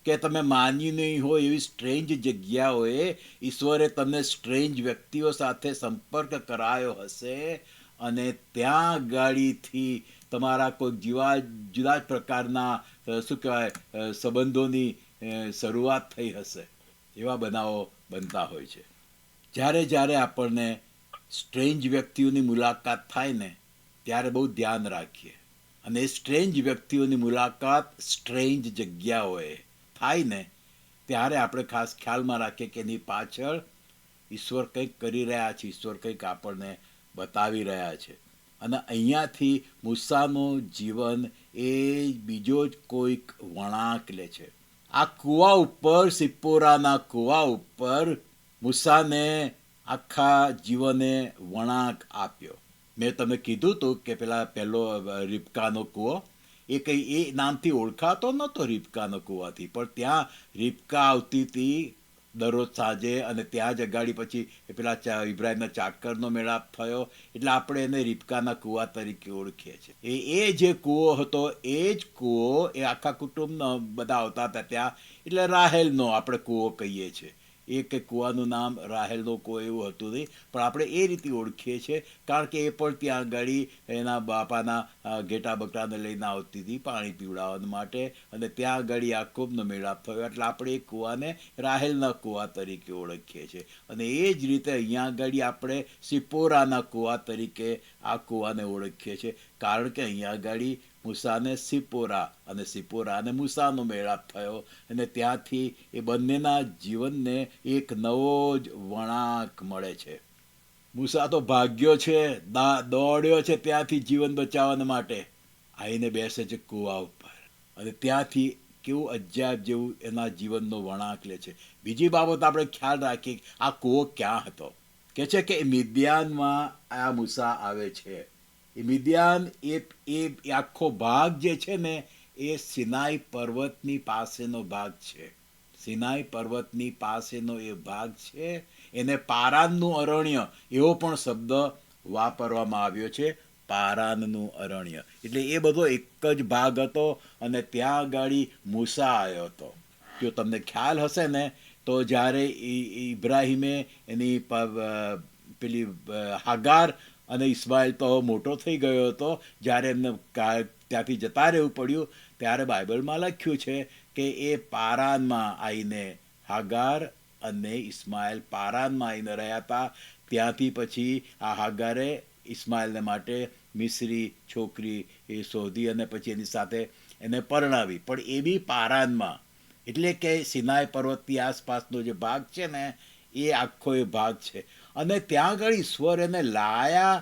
કે તમે માની નહીં હોય એવી સ્ટ્રેન્જ જગ્યાઓએ ઈશ્વરે તમને સ્ટ્રેન્જ વ્યક્તિઓ સાથે સંપર્ક કરાયો હશે અને ત્યાં ગાડીથી તમારા કોઈ જુદા જ પ્રકારના શું કહેવાય સંબંધોની શરૂઆત થઈ હશે. એવા બનાવો બનતા હોય છે. જ્યારે જ્યારે આપણને સ્ટ્રેન્જ વ્યક્તિઓની મુલાકાત થાય ને ત્યારે બહુ ધ્યાન રાખીએ. અને એ સ્ટ્રેન્જ વ્યક્તિઓની મુલાકાત સ્ટ્રેન્જ જગ્યાઓએ થાય ને ત્યારે આપણે ખાસ ખ્યાલમાં રાખીએ કે એની પાછળ ઈશ્વર કંઈક કરી રહ્યા છે, ઈશ્વર કંઈક આપણને બતાવી રહ્યા છે. અને અહીંયાથી મૂસાનું જીવન એ બીજો જ કોઈક વળાંક લે છે. આ કૂવા ઉપર, સિપ્પોરાના કૂવા ઉપર મૂસાને આખા જીવને વળાંક આપ્યો. મેં તમને કીધું હતું કે પહેલો રીબકાનો કૂવો એ કંઈ એ નામથી ઓળખાતો નહોતો રીબકાનો કૂવાથી, પણ ત્યાં રીબકા આવતી હતી દરરોજ સાંજે, અને ત્યાં જ અગાડી પછી પેલા ઇબ્રાહિમના ચાકરનો મેળાપ થયો, એટલે આપણે એને રીબકાના કૂવા તરીકે ઓળખીએ છીએ. એ જે કૂવો હતો એ જ કૂવો એ આખા કુટુંબનો બધા આવતા હતા ત્યાં, એટલે રાહેલનો આપણે કૂવો કહીએ છીએ. એ કે કૂવાનું નામ રાહેલનો કૂવો એવું હતું નહીં, પણ આપણે એ રીતે ઓળખીએ છીએ કારણ કે એ પણ ત્યાં આગળ એના બાપાના ઘેટા બકરાને લઈને આવતી હતી પાણી પીવડાવવા માટે, અને ત્યાં આગળ યાકૂબનો મેળાપ થયો એટલે આપણે એ કૂવાને રાહેલના કૂવા તરીકે ઓળખીએ છીએ. અને એ જ રીતે અહીંયા આગળ આપણે સિપ્પોરાના કૂવા તરીકે આ કૂવાને ઓળખીએ છીએ, કારણ કે અહીંયા આગળ મૂસાને સિપ્પોરા અને સિપ્પોરાને મૂસાનો મેળાપ થયો, અને ત્યાંથી એ બંનેના જીવનને એક નવો જ વળાંક મળે છે. મૂસા તો ભાગ્યો છે, દોડ્યો છે ત્યાંથી જીવન બચાવવા માટે, આવીને બેસે છે કૂવા ઉપર, અને ત્યાંથી કેવું અજાયબ જેવું એના જીવનનો વળાંક લે છે. બીજી બાબત આપણે ખ્યાલ રાખીએ, આ કૂવો ક્યાં હતો? કે છે કે મિદ્યાનમાં આ મૂસા આવે છે. એ મિદ્યાન એ આખો ભાગ જે છે ને એ સિનાઈ પર્વતની પાસેનો ભાગ છે. સિનાઈ પર્વતની પાસેનો એ ભાગ છે. એને પારાનનું અરણ્ય એવો પણ શબ્દ વાપરવામાં આવ્યો છે, પારાનનું અરણ્ય. એટલે એ બધો એક જ ભાગ હતો અને ત્યાં આગળ મૂસા આવ્યો હતો. જો તમને ખ્યાલ હશે ને તો જ્યારે ઇબ્રાહિમે એની પેલી હાગાર અને ઇસ્માઇલ તો મોટો થઈ ગયો હતો, જ્યારે એમને ત્યાંથી જતા રહેવું પડ્યું ત્યારે બાઇબલમાં લખ્યું છે કે એ પારાનમાં આવીને હાગાર અને ઇસ્માઇલ પારાનમાં આવીને રહ્યા હતા. ત્યાંથી પછી આ હાગારે ઇસ્માઇલને માટે મિસ્રી છોકરી એ શોધી અને પછી એની સાથે એને પરણાવી, પણ એ બી પારાનમાં. એટલે કે સિનાઈ પર્વતની આસપાસનો જે ભાગ છે ને એ આખો એ ભાગ છે. અને ત્યાં આગળ ઈશ્વર એને લાયા.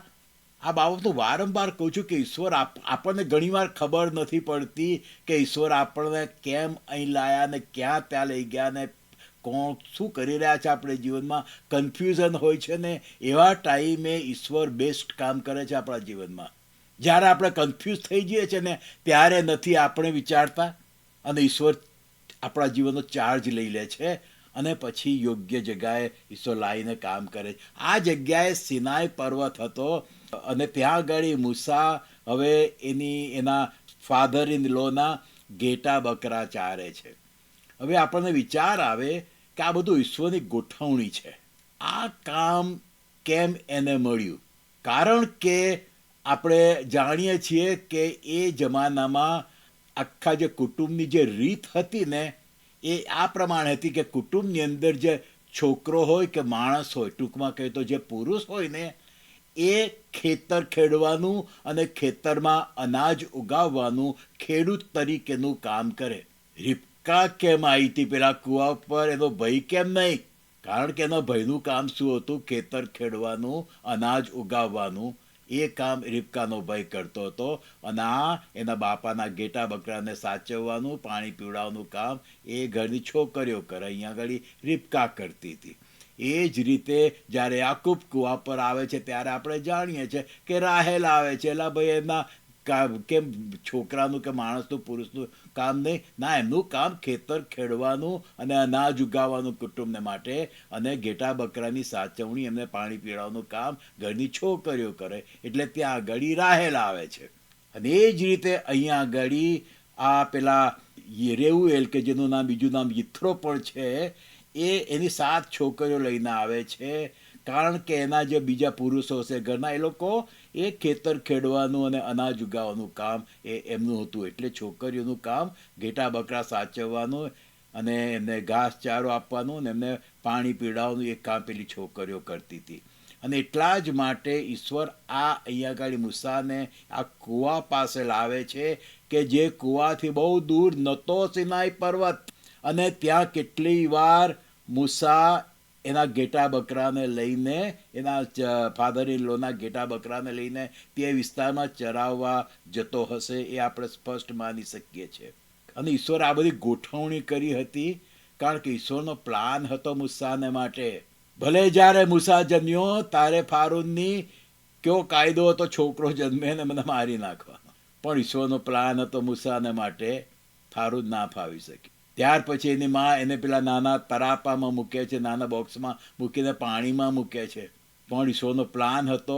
આ બાબતનું વારંવાર કહું છું કે ઈશ્વર આપણને ઘણીવાર ખબર નથી પડતી કે ઈશ્વર આપણને કેમ અહીં લાયા ને ક્યાં ત્યાં લઈ ગયા ને કોણ શું કરી રહ્યા છે આપણે જીવનમાં. કન્ફ્યુઝન હોય છે ને એવા ટાઈમે ઈશ્વર બેસ્ટ કામ કરે છે આપણા જીવનમાં. જ્યારે આપણે કન્ફ્યુઝ થઈ જઈએ છીએ ને ત્યારે નથી આપણે વિચારતા અને ઈશ્વર આપણા જીવનનો ચાર્જ લઈ લે છે અને પછી યોગ્ય જગ્યાએ ઈશ્વર લાવીને કામ કરે. આ જગ્યાએ સિનાઈ પર્વત હતો અને ત્યાં આગળ મૂસા હવે એના ફાધર ઇન લોના ઘેટા બકરા ચારે છે. હવે આપણને વિચાર આવે કે આ બધું ઈશ્વરની ગોઠવણી છે. આ કામ કેમ એને મળ્યું? કારણ કે આપણે જાણીએ છીએ કે એ જમાનામાં આખા જે કુટુંબની જે રીત હતી ને એ આ પ્રમાણે હતી કે કુટુંબની અંદર જે છોકરો હોય કે માણસ હોય, ટૂંકમાં કહે તો જે પુરુષ હોય ને એ ખેતર ખેડવાનું અને ખેતરમાં અનાજ ઉગાવવાનું ખેડૂત તરીકેનું કામ કરે. રિબકા કેમ આવી હતી પેલા કૂવા પર? એનો ભય કેમ નહીં? કારણ કે એના ભયનું કામ શું હતું? ખેતર ખેડવાનું, અનાજ ઉગાવવાનું. એ કામ રિબકાનો ભય કરતો હતો અને આ એના બાપાના ઘેટા બકરાને સાચવવાનું, પાણી પીવડાવવાનું કામ એ ઘરની છોકરીઓ કરે. અહીંયા આગળ રિબકા કરતી હતી. એ જ રીતે જ્યારે યાકૂબ કૂવા પર આવે છે ત્યારે આપણે જાણીએ છીએ કે રાહેલ આવે છે. એલા ભાઈ એમના કેમ છોકરાનું કે માણસનું પુરુષનું કામ નહીં, ના, એમનું કામ ખેતર ખેડવાનું અને અનાજ ઉગાવવાનું કુટુંબને માટે, અને ઘેટા બકરાની સાચવણી, એમને પાણી પીવડાવવાનું કામ ઘરની છોકરીઓ કરે. એટલે ત્યાં આગળ રાહેલ આવે છે. અને એ જ રીતે અહીંયા આગળ આ પેલા રેઉએલ કે જેનું નામ બીજું નામ યિથ્રો પણ છે એ એની 7 છોકરીઓ લઈને આવે છે. કારણ કે એના જે બીજા પુરુષો છે ઘરના એ લોકો એ ખેતર ખેડવાનું અને અનાજ ઉગાવવાનું કામ એ એમનું હતું. એટલે છોકરીઓનું કામ ઘેટા બકરા સાચવવાનું અને એમને ઘાસ ચારો આપવાનું અને એમને પાણી પીવડાવવાનું એ કામ પેલી છોકરીઓ કરતી હતી. અને એટલા જ માટે ઈશ્વર આ અહીંયા આગળ મૂસાને આ કૂવા પાસે લાવે છે કે જે કૂવાથી બહુ દૂર નહોતો સિનાઈ પર્વત. અને ત્યાં કેટલી વાર મૂસા એના ઘેટા બકરાને લઈને, એના ફાધર ઇન લોના ઘેટા બકરાને લઈને તે વિસ્તારમાં ચરાવવા જતો હશે એ આપણે સ્પષ્ટ માની શકીએ છીએ. અને ઈશ્વર આ બધી ગોઠવણી કરી હતી કારણ કે ઈશ્વરનો પ્લાન હતો મૂસાને માટે. ભલે જ્યારે મૂસા જન્મ્યો ત્યારે ફારૂનની કેવો કાયદો હતો, છોકરો જન્મે ને મને મારી નાખવાનો. પણ ઈશ્વરનો પ્લાન હતો મૂસાને માટે, ફારૂન ના ફાવી શકે. ત્યાર પછી એની માં એને પેલા નાના તરાપામાં મૂકે છે, નાના બોક્સમાં મૂકીને પાણીમાં મૂકે છે. પણ ઈશ્વરનો પ્લાન હતો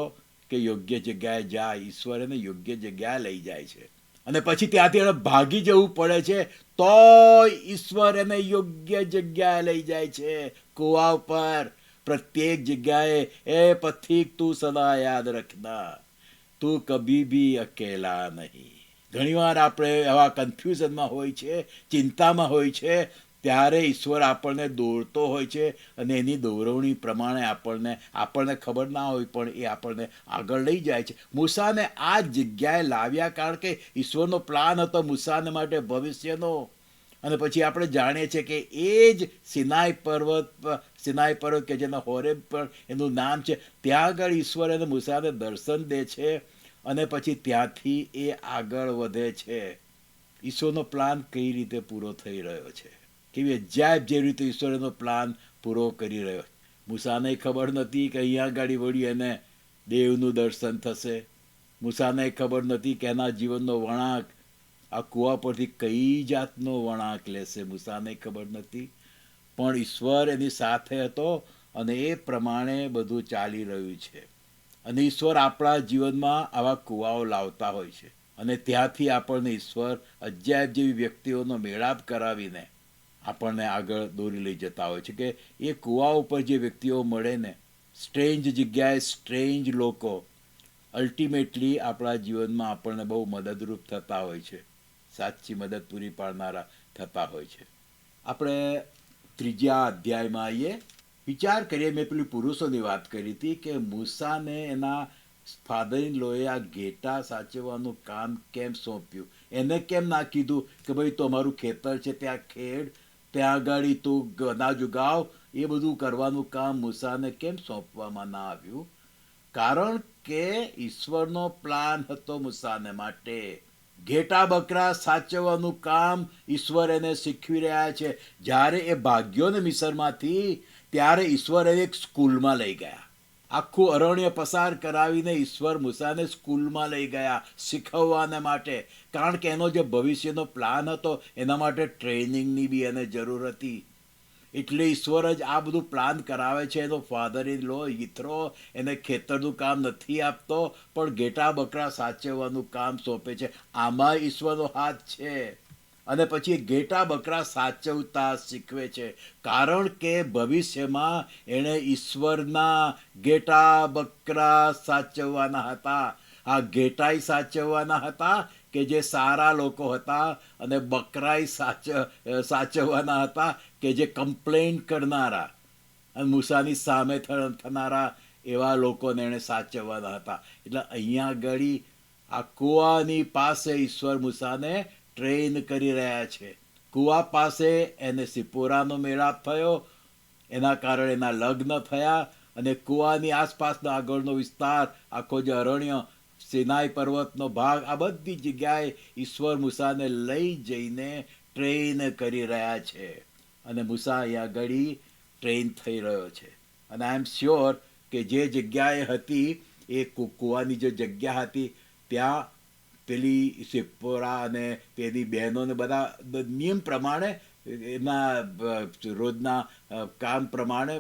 કે યોગ્ય જગ્યાએ જાય. ઈશ્વર એને યોગ્ય જગ્યાએ લઈ જાય છે અને પછી ત્યાંથી એને ભાગી જવું પડે છે તો ઈશ્વર એને યોગ્ય જગ્યાએ લઈ જાય છે. કૂવા ઉપર પ્રત્યેક જગ્યાએ એ પથિક તું સદા યાદ રખના, તું કભી ભી અકેલા નહીં. ઘણીવાર આપણે આવા કન્ફ્યુઝનમાં હોય છે, ચિંતામાં હોય છે, ત્યારે ઈશ્વર આપણને દોરતો હોય છે અને એની દોરવણી પ્રમાણે આપણને ખબર ના હોય પણ એ આપણને આગળ લઈ જાય છે. મૂસાને આ જગ્યાએ લાવ્યા કારણ કે ઈશ્વરનો પ્લાન હતો મૂસાને માટે ભવિષ્યનો. અને પછી આપણે જાણીએ છીએ કે એ જ સિનાઈ પર્વત કે જેના હોરેબ પણ એનું નામ છે, ત્યાં આગળ ઈશ્વર એને મૂસાને દર્શન દે છે અને પછી ત્યાંથી એ આગળ વધે છે. ઈશ્વરનો પ્લાન કઈ રીતે પૂરો થઈ રહ્યો છે, કેવી અજાયબ જે રીતે ઈશ્વર એનો પ્લાન પૂરો કરી રહ્યો. મૂસાને ખબર નથી કે અહીંયા આગળ વળી એને દેવનું દર્શન થશે. મૂસાને ખબર નથી કે એના જીવનનો વળાંક આ કૂવા પરથી કઈ જાતનો વળાંક લેશે. મૂસાને ખબર નથી, પણ ઈશ્વર એની સાથે હતો અને એ પ્રમાણે બધું ચાલી રહ્યું છે. અને ઈશ્વર આપણા જીવનમાં આવા કૂવાઓ લાવતા હોય છે અને ત્યાંથી આપણને ઈશ્વર અજાયબ જેવી વ્યક્તિઓનો મેળાપ કરાવીને આપણને આગળ દોરી લઈ જતા હોય છે. કે એ કૂવા ઉપર જે વ્યક્તિઓ મળે ને, સ્ટ્રેન્જ જગ્યાએ સ્ટ્રેન્જ લોકો અલ્ટિમેટલી આપણા જીવનમાં આપણને બહુ મદદરૂપ થતા હોય છે, સાચી મદદ પૂરી પાડનારા થતા હોય છે. આપણે ત્રીજા અધ્યાયમાં આવીએ. વિચાર કરીએ, મેં પેલી પુરુષોની વાત કરી હતી કે મૂસાને એના ફાધર ઇન લોએ આ ઘેટા સાચવવાનું કામ કેમ સોંપ્યું. એને કેમ ના કીધું કે ભાઈ તો અમારું ખેતર છે ત્યાં ખેડ, ત્યાં આગળ તું અનાજ ઉગાવ, એ બધું કરવાનું કામ મૂસાને કેમ સોંપવામાં ના આવ્યું? કારણ કે ઈશ્વરનો પ્લાન હતો મૂસાને માટે. ઘેટા બકરા સાચવવાનું કામ ઈશ્વર એને શીખવી રહ્યા છે. જ્યારે એ ભાગ્યો ને મિસરમાંથી, ત્યારે ઈશ્વર એને એક સ્કૂલમાં લઈ ગયા. આખું અરણ્ય પસાર કરાવીને ઈશ્વર મૂસાને સ્કૂલમાં લઈ ગયા શીખવવાને માટે. કારણ કે એનો જે ભવિષ્યનો પ્લાન હતો એના માટે ટ્રેનિંગની બી એને જરૂર હતી. એટલે ઈશ્વર જ આ બધું પ્લાન કરાવે છે. એનો ફાધર ઇન લો યિથરો એને ખેતરનું કામ નથી આપતો, પણ ઘેટા બકરા સાચવવાનું કામ સોંપે છે. આમાં ઈશ્વરનો હાથ છે. અને પછી ઘેટા બકરા સાચવતા શીખવે છે. કારણ કે ભવિષ્યમાં એણે ઈશ્વરના ઘેટા બકરા સાચવવાના હતા. આ ઘેટાય સાચવવાના હતા કે જે સારા લોકો હતા, અને બકરાય સાચવવાના હતા કે જે કમ્પ્લેન કરનારા અને મૂસાની સામે થનારા એવા લોકોને એણે સાચવવાના હતા. એટલે અહીંયા આગળ આ કૂવાની પાસે ઈશ્વર મૂસાને ટ્રેન કરી રહ્યા છે. કૂવા પાસે એને સિપોરાનો મેળાપ થયો, એના કારણે એના લગ્ન થયા, અને કૂવાની આસપાસનો આગળનો વિસ્તાર, આખો જે અરણ્ય, સિનાઈ પર્વતનો ભાગ, આ બધી જગ્યાએ ઈશ્વર મૂસાને લઈ જઈને ટ્રેન કરી રહ્યા છે. અને મૂસા અહીંયા આગળ ટ્રેન થઈ રહ્યો છે. અને આઈ એમ શ્યોર કે જે જગ્યાએ હતી એ કૂવાની જે જગ્યા હતી ત્યાં પેલી સિપ્પોરા અને તેની બહેનોને બધા નિયમ પ્રમાણે, એના રોજના કામ પ્રમાણે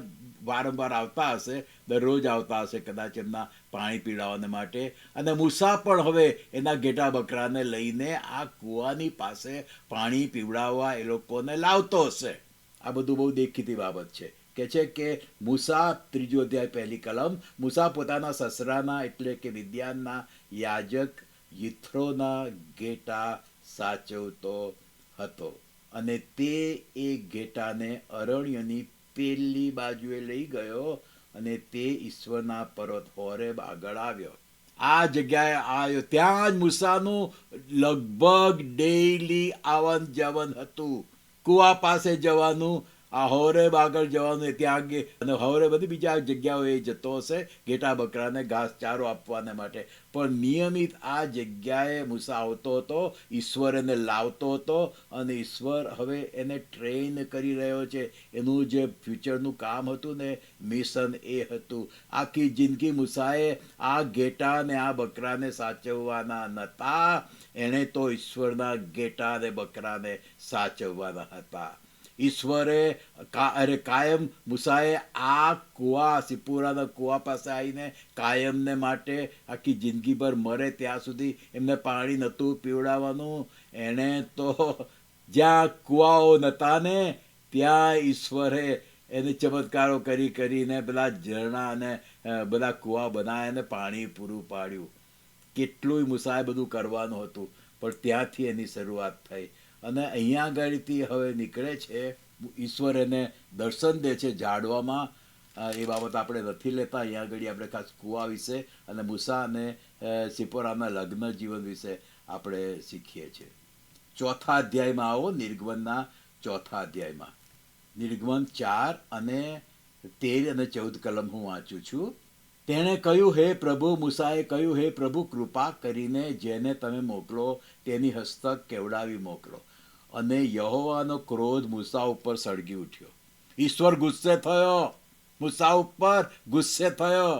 વારંવાર આવતા હશે, દરરોજ આવતા હશે કદાચ એમના પાણી પીવડાવવાને માટે. અને મૂસા પણ હવે એના ઘેટા બકરાને લઈને આ કૂવાની પાસે પાણી પીવડાવવા એ લોકોને લાવતો હશે. આ બધું બહુ દેખીતી બાબત છે. કે છે કે મૂસા, ત્રીજો અધ્યાય પહેલી કલમ, મૂસા પોતાના સસરાના એટલે કે મિદ્યાનના યાજક યિથ્રોના ઘેટા સાચવતો હતો. અને તે એ ઘેટાને અરણ્યની પેલી બાજુએ લઈ ગયો, અને તે ઈશ્વરના પર્વત હોરેબ આગળ આવ્યો. આ જગ્યાએ આવ્યો ત્યાં જ મૂસાનું લગભગ ડેઈલી આવન જાવન હતું. કૂવા પાસે જવાનું, આ હોરેબ આગળ જવાનું, ત્યાં આગે, અને હોરેબ બધી બીજા જગ્યાઓએ જતો હશે ઘેટા બકરાને ઘાસચારો આપવાને માટે. પણ નિયમિત આ જગ્યાએ મૂસા આવતો હતો, ઈશ્વર એને લાવતો હતો, અને ઈશ્વર હવે એને ટ્રેન કરી રહ્યો છે. એનું જે ફ્યુચરનું કામ હતું ને, મિશન એ હતું. આખી જિંદગી મૂસાએ આ ઘેટા ને આ બકરાને સાચવવાના નહોતા, એણે તો ઈશ્વરના ઘેટા અને બકરાને સાચવવાના હતા. ઈશ્વરે કાયમ મૂસાએ આ કૂવા, સિપોરાના કૂવા પાસે આવીને કાયમને માટે આખી જિંદગીભર મરે ત્યાં સુધી એમને પાણી નહોતું પીવડાવવાનું. એણે તો જ્યાં કૂવાઓ નહોતા ને ત્યાં ઈશ્વરે એને ચમત્કારો કરીને બધા ઝરણા અને બધા કૂવા બનાવ્યા અને પાણી પૂરું પાડ્યું. કેટલું મૂસાએ બધું કરવાનું હતું, પણ ત્યાંથી એની શરૂઆત થઈ. અને અહીંયા આગળથી હવે નીકળે છે, ઈશ્વર એને દર્શન દે છે ઝાડવામાં. એ બાબત આપણે નથી લેતા. અહીંયા આગળ આપણે ખાસ કૂવા વિશે અને મૂસા અને સિપોરાના લગ્ન જીવન વિશે આપણે શીખીએ છીએ. ચોથા અધ્યાયમાં આવો, નિર્ગમનના ચોથા અધ્યાયમાં. નિર્ગમન 4 અને 13 અને 14 કલમ હું વાંચું છું. તેણે કહ્યું, હે પ્રભુ, મૂસાએ કહ્યું, હે પ્રભુ, કૃપા કરીને જેને તમે મોકલો તેની હસ્તક કેવડાવી મોકલો. અને યહોવાનો ક્રોધ મૂસા ઉપર સળગી ઉઠ્યો. ઈશ્વર ગુસ્સે થયો, મૂસા ઉપર ગુસ્સે થયો.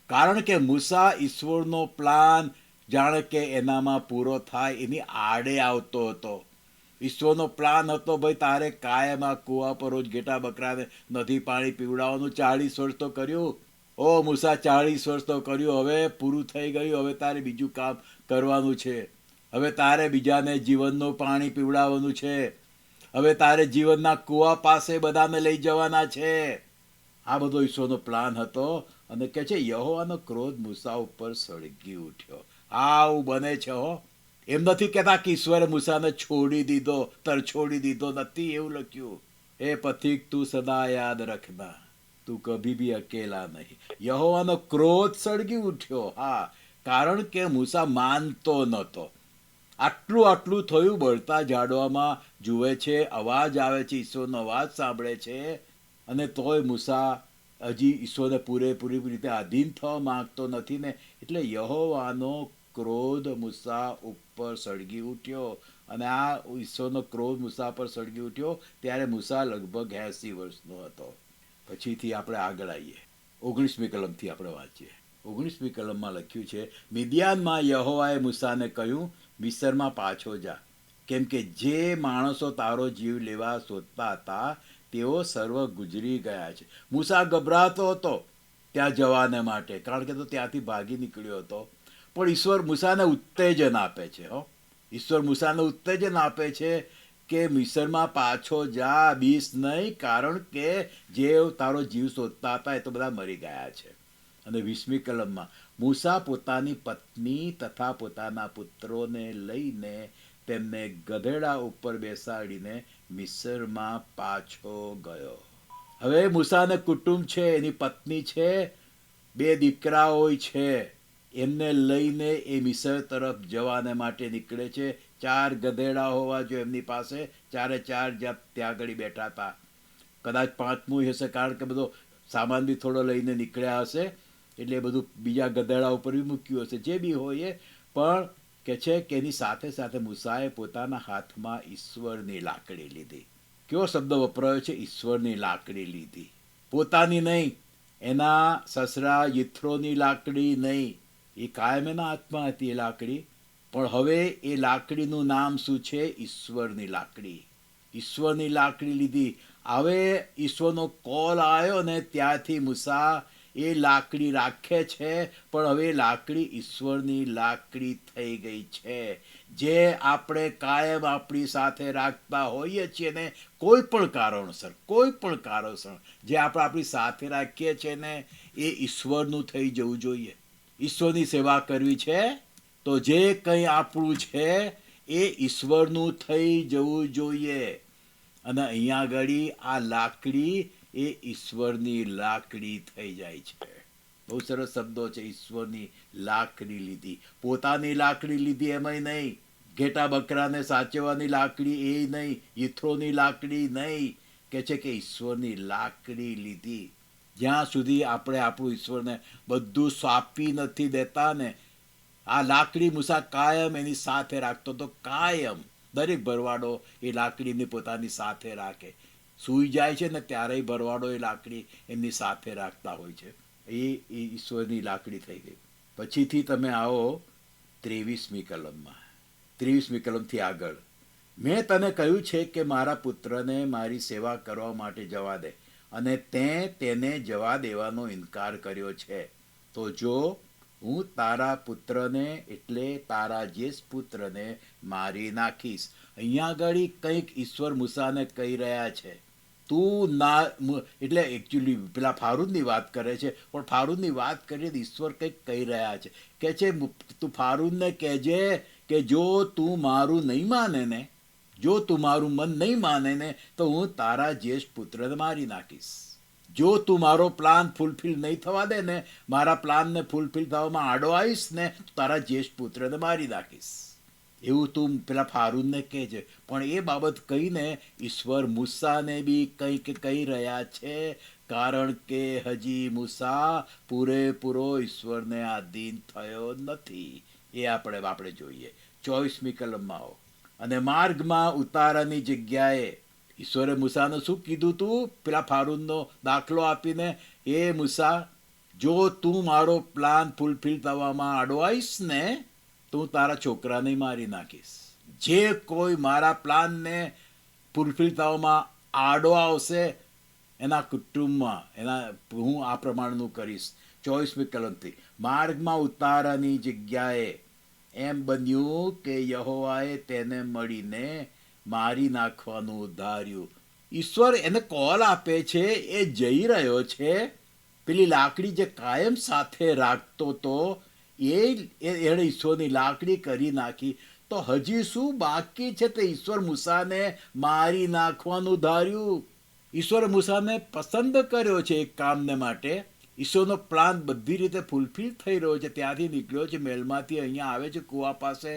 કારણ કે મૂસા ઈશ્વરનો પ્લાન જાણે કે એનામાં પૂરો થાય એની આડે આવતો હતો. ઈશ્વરનો પ્લાન હતો, ભાઈ તારે કાયમ આ કૂવા પર રોજ ઘેટા બકરાને નથી પાણી પીવડાવવાનું. 40 વર્ષ તો કર્યું. ઓ મૂસા, 40 વર્ષ તો કર્યું, હવે પૂરું થઈ ગયું. હવે તારે બીજું કામ કરવાનું છે. હવે તારે બીજાને જીવનનું પાણી પીવડાવવાનું છે. હવે તારે જીવનના કૂવા પાસે બધાને લઈ જવાના છે. આ બધો ઈશ્વરનો પ્લાન હતો. અને કહે છે યહોવાનો ક્રોધ મૂસા ઉપર સળગી ઉઠ્યો. આવું બને છે હો. એમ નથી કહેતા કે ઈશ્વરે મૂસાને છોડી દીધો, તરછોડી દીધો નથી એવું લખ્યું. એ પથિક તું સદા યાદ રખના, તું કભી ભી અકેલા નહીં. યહોવાનો ક્રોધ સળગી ઉઠ્યો. હા, કારણ કે મૂસા માનતો નહોતો. આટલું આટલું થયું, બળતા ઝાડવામાં જુએ છે, અવાજ આવે છે, ઈશ્વરનો અવાજ સાંભળે છે, અને તોય મૂસા હજી ઈશ્વરને પૂરેપૂરી રીતે આધીન થવા માંગતો નથી ને. એટલે યહોવાનો ક્રોધ મૂસા ઉપર સળગી ઉઠ્યો. અને આ ઈશ્વરનો ક્રોધ મૂસા પર સળગી ઉઠ્યો ત્યારે મૂસા લગભગ 80 વર્ષનો હતો. પછીથી આપણે આગળ આવીએ, 19મી કલમથી આપણે વાંચીએ. 19મી કલમમાં લખ્યું છે, મિદ્યાનમાં યહોવાએ મૂસાને કહ્યું, મિસ્રમાં પાછો જા, કેમ કે જે માણસો તારો જીવ લેવા શોધતા હતા તેઓ સર્વ ગુજરી ગયા છે. મૂસા ગભરાતો હતો ત્યાં જવાને માટે, કારણ કે તો ત્યાંથી ભાગી નીકળ્યો હતો. પણ ઈશ્વર મૂસાને ઉત્તેજન આપે છે. ઈશ્વર મૂસાને ઉત્તેજન આપે છે કે મિસ્રમાં પાછો જા, બીસ નહીં, કારણ કે જે તારો જીવ શોધતા હતા એ તો બધા મરી ગયા છે. અને 20મી કલમમાં મૂસા પોતાની પત્ની તથા પોતાના પુત્રોને લઈને તેમને ગધેડા ઉપર બેસાડીને મિસ્રમાં પાછો ગયો. હવે મૂસાને કુટુંબ છે, એની પત્ની છે, 2 દીકરાઓ છે, એમને લઈને એ મિસર તરફ જવાને માટે નીકળે છે. 4 ગધેડા હોવા જોઈએ એમની પાસે, 4 ત્યાં આગળ બેઠા હતા. કદાચ 5મું હશે, કારણ કે બધો સામાન બી થોડો લઈને નીકળ્યા હશે, એટલે બધું બીજા ગધેડા ઉપર બી મૂક્યું હશે. જે બી હોય, પણ કે છે કે એની સાથે સાથે મૂસાએ પોતાના હાથમાં ઈશ્વરની લાકડી લીધી. કેવો શબ્દ વપરાયો છે, ઈશ્વરની લાકડી લીધી. પોતાની નહીં, એના સસરા યિથ્રોની લાકડી નહીં, એ કાયમ એના હાથમાં હતી એ લાકડી. પણ હવે એ લાકડીનું નામ શું છે? ઈશ્વરની લાકડી. ઈશ્વરની લાકડી લીધી. હવે ઈશ્વરનો કોલ આવ્યો ને ત્યાંથી મૂસા એ લાકડી રાખે છે, પણ હવે લાકડી ઈશ્વરની લાકડી થઈ ગઈ છે, જે આપણે કાયમ આપણી સાથે રાખતા હોઈએ છીએ ને. કોઈ પણ કારણસર જે આપણે આપણી સાથે રાખીએ છીએ ને, એ ઈશ્વરનું થઈ જવું જોઈએ. ઈશ્વરની સેવા કરવી છે તો જે કંઈ આપણું છે એ ઈશ્વરનું થઈ જવું જોઈએ. અને અહીંયા આગળ આ લાકડી એ ઈશ્વરની લાકડી થઈ જાય છે. બહુ સરસ શબ્દો છે. ઈશ્વરની લાકડી લીધી, પોતાની લાકડી લીધી એમાંય નહીં, ઘેટા બકરાને સાચવવાની લાકડી એ નહીં, યિથ્રોની લાકડી નહીં, કે છે કે ઈશ્વરની લાકડી લીધી. જ્યાં સુધી આપણે આપણું ઈશ્વરને બધું સોંપી નથી દેતા ને, આ લાકડી મૂસા કાયમ એની સાથે રાખતો તો. કાયમ દરેક ભરવાડો એ લાકડીને પોતાની સાથે રાખે. સૂઈ જાય છે ને ત્યારેય ભરવાડો એ લાકડી એમની સાથે રાખતા હોય છે. એ ઈશ્વરની લાકડી થઈ ગઈ. પછીથી તમે આવો 23મી કલમમાં. 23મી કલમથી આગળ, મેં તને કહ્યું છે કે મારા પુત્રને મારી સેવા કરવા માટે જવા દે, અને તેને જવા દેવાનો ઇનકાર કર્યો છે. તો જો હું તારા પુત્રને, એટલે તારા જેસ પુત્રને મારી નાખીશ. અહીંયા આગળ કંઈક ઈશ્વર મૂસાને કહી રહ્યા છે. તું ના, એટલે એકચ્યુઅલી પેલા ફારૂનની વાત કરે છે, પણ ફારૂનની વાત કરીએ તો ઈશ્વર કંઈક કહી રહ્યા છે. કે છે તું ફારૂનને કહેજે કે જો તું મારું નહીં માને ને, જો તું મારું મન નહીં માને ને, તો હું તારા જ્યેષ્ઠ પુત્રને મારી નાખીશ. જો તું મારો પ્લાન ફૂલફિલ નહીં થવા દે ને, મારા પ્લાનને ફૂલફિલ થવામાં આડો આવીશ ને, તો તારા જ્યેષ્ઠ પુત્રને મારી નાખીશ. એવું તું પેલા ફારૂનને કહેજે. પણ એ બાબત કહીને ઈશ્વર મૂસાને બી કંઈક કહી રહ્યા છે, કારણ કે હજી મૂસા પૂરેપૂરો ઈશ્વરને આધીન થયો નથી. એ આપણે જોઈએ. 24મી કલમમાં આવો. અને માર્ગમાં ઉતારાની જગ્યાએ ઈશ્વરે મૂસાને શું કીધું તું? પેલા ફારૂનનો દાખલો આપીને, એ મૂસા, જો તું મારો પ્લાન ફૂલફિલ થવામાં આડો આવીશ ને, તો હું તારા છોકરાને મારી નાખીશ. જે કોઈ મારા પ્લાનને ફૂલફિલ થવામાં આડો આવશે એના કુટુંબમાં, હું આ પ્રમાણનું કરીશ. 24મી કલમથી, માર્ગમાં ઉતારાની જગ્યાએ એમ બન્યું કે યહોવાએ તેને મળીને મારી નાખવાનું ધાર્યું. ઈશ્વર એને કોલ આપે છે, એ જઈ રહ્યો છે. પેલી લાકડી જે કાયમ સાથે રાખતો હતો, એણે ઈશ્વરની લાકડી કરી નાખી. તો હજી શું બાકી છે? તે ઈશ્વર મૂસાને મારી નાખવાનું ધાર્યું. ઈશ્વરે મૂસાને પસંદ કર્યો છે એક કામને માટે. ઈશ્વરનો પ્લાન બધી રીતે ફૂલફિલ થઈ રહ્યો છે. ત્યાંથી નીકળ્યો છે, મહેલમાંથી અહીંયા આવે છે કૂવા પાસે,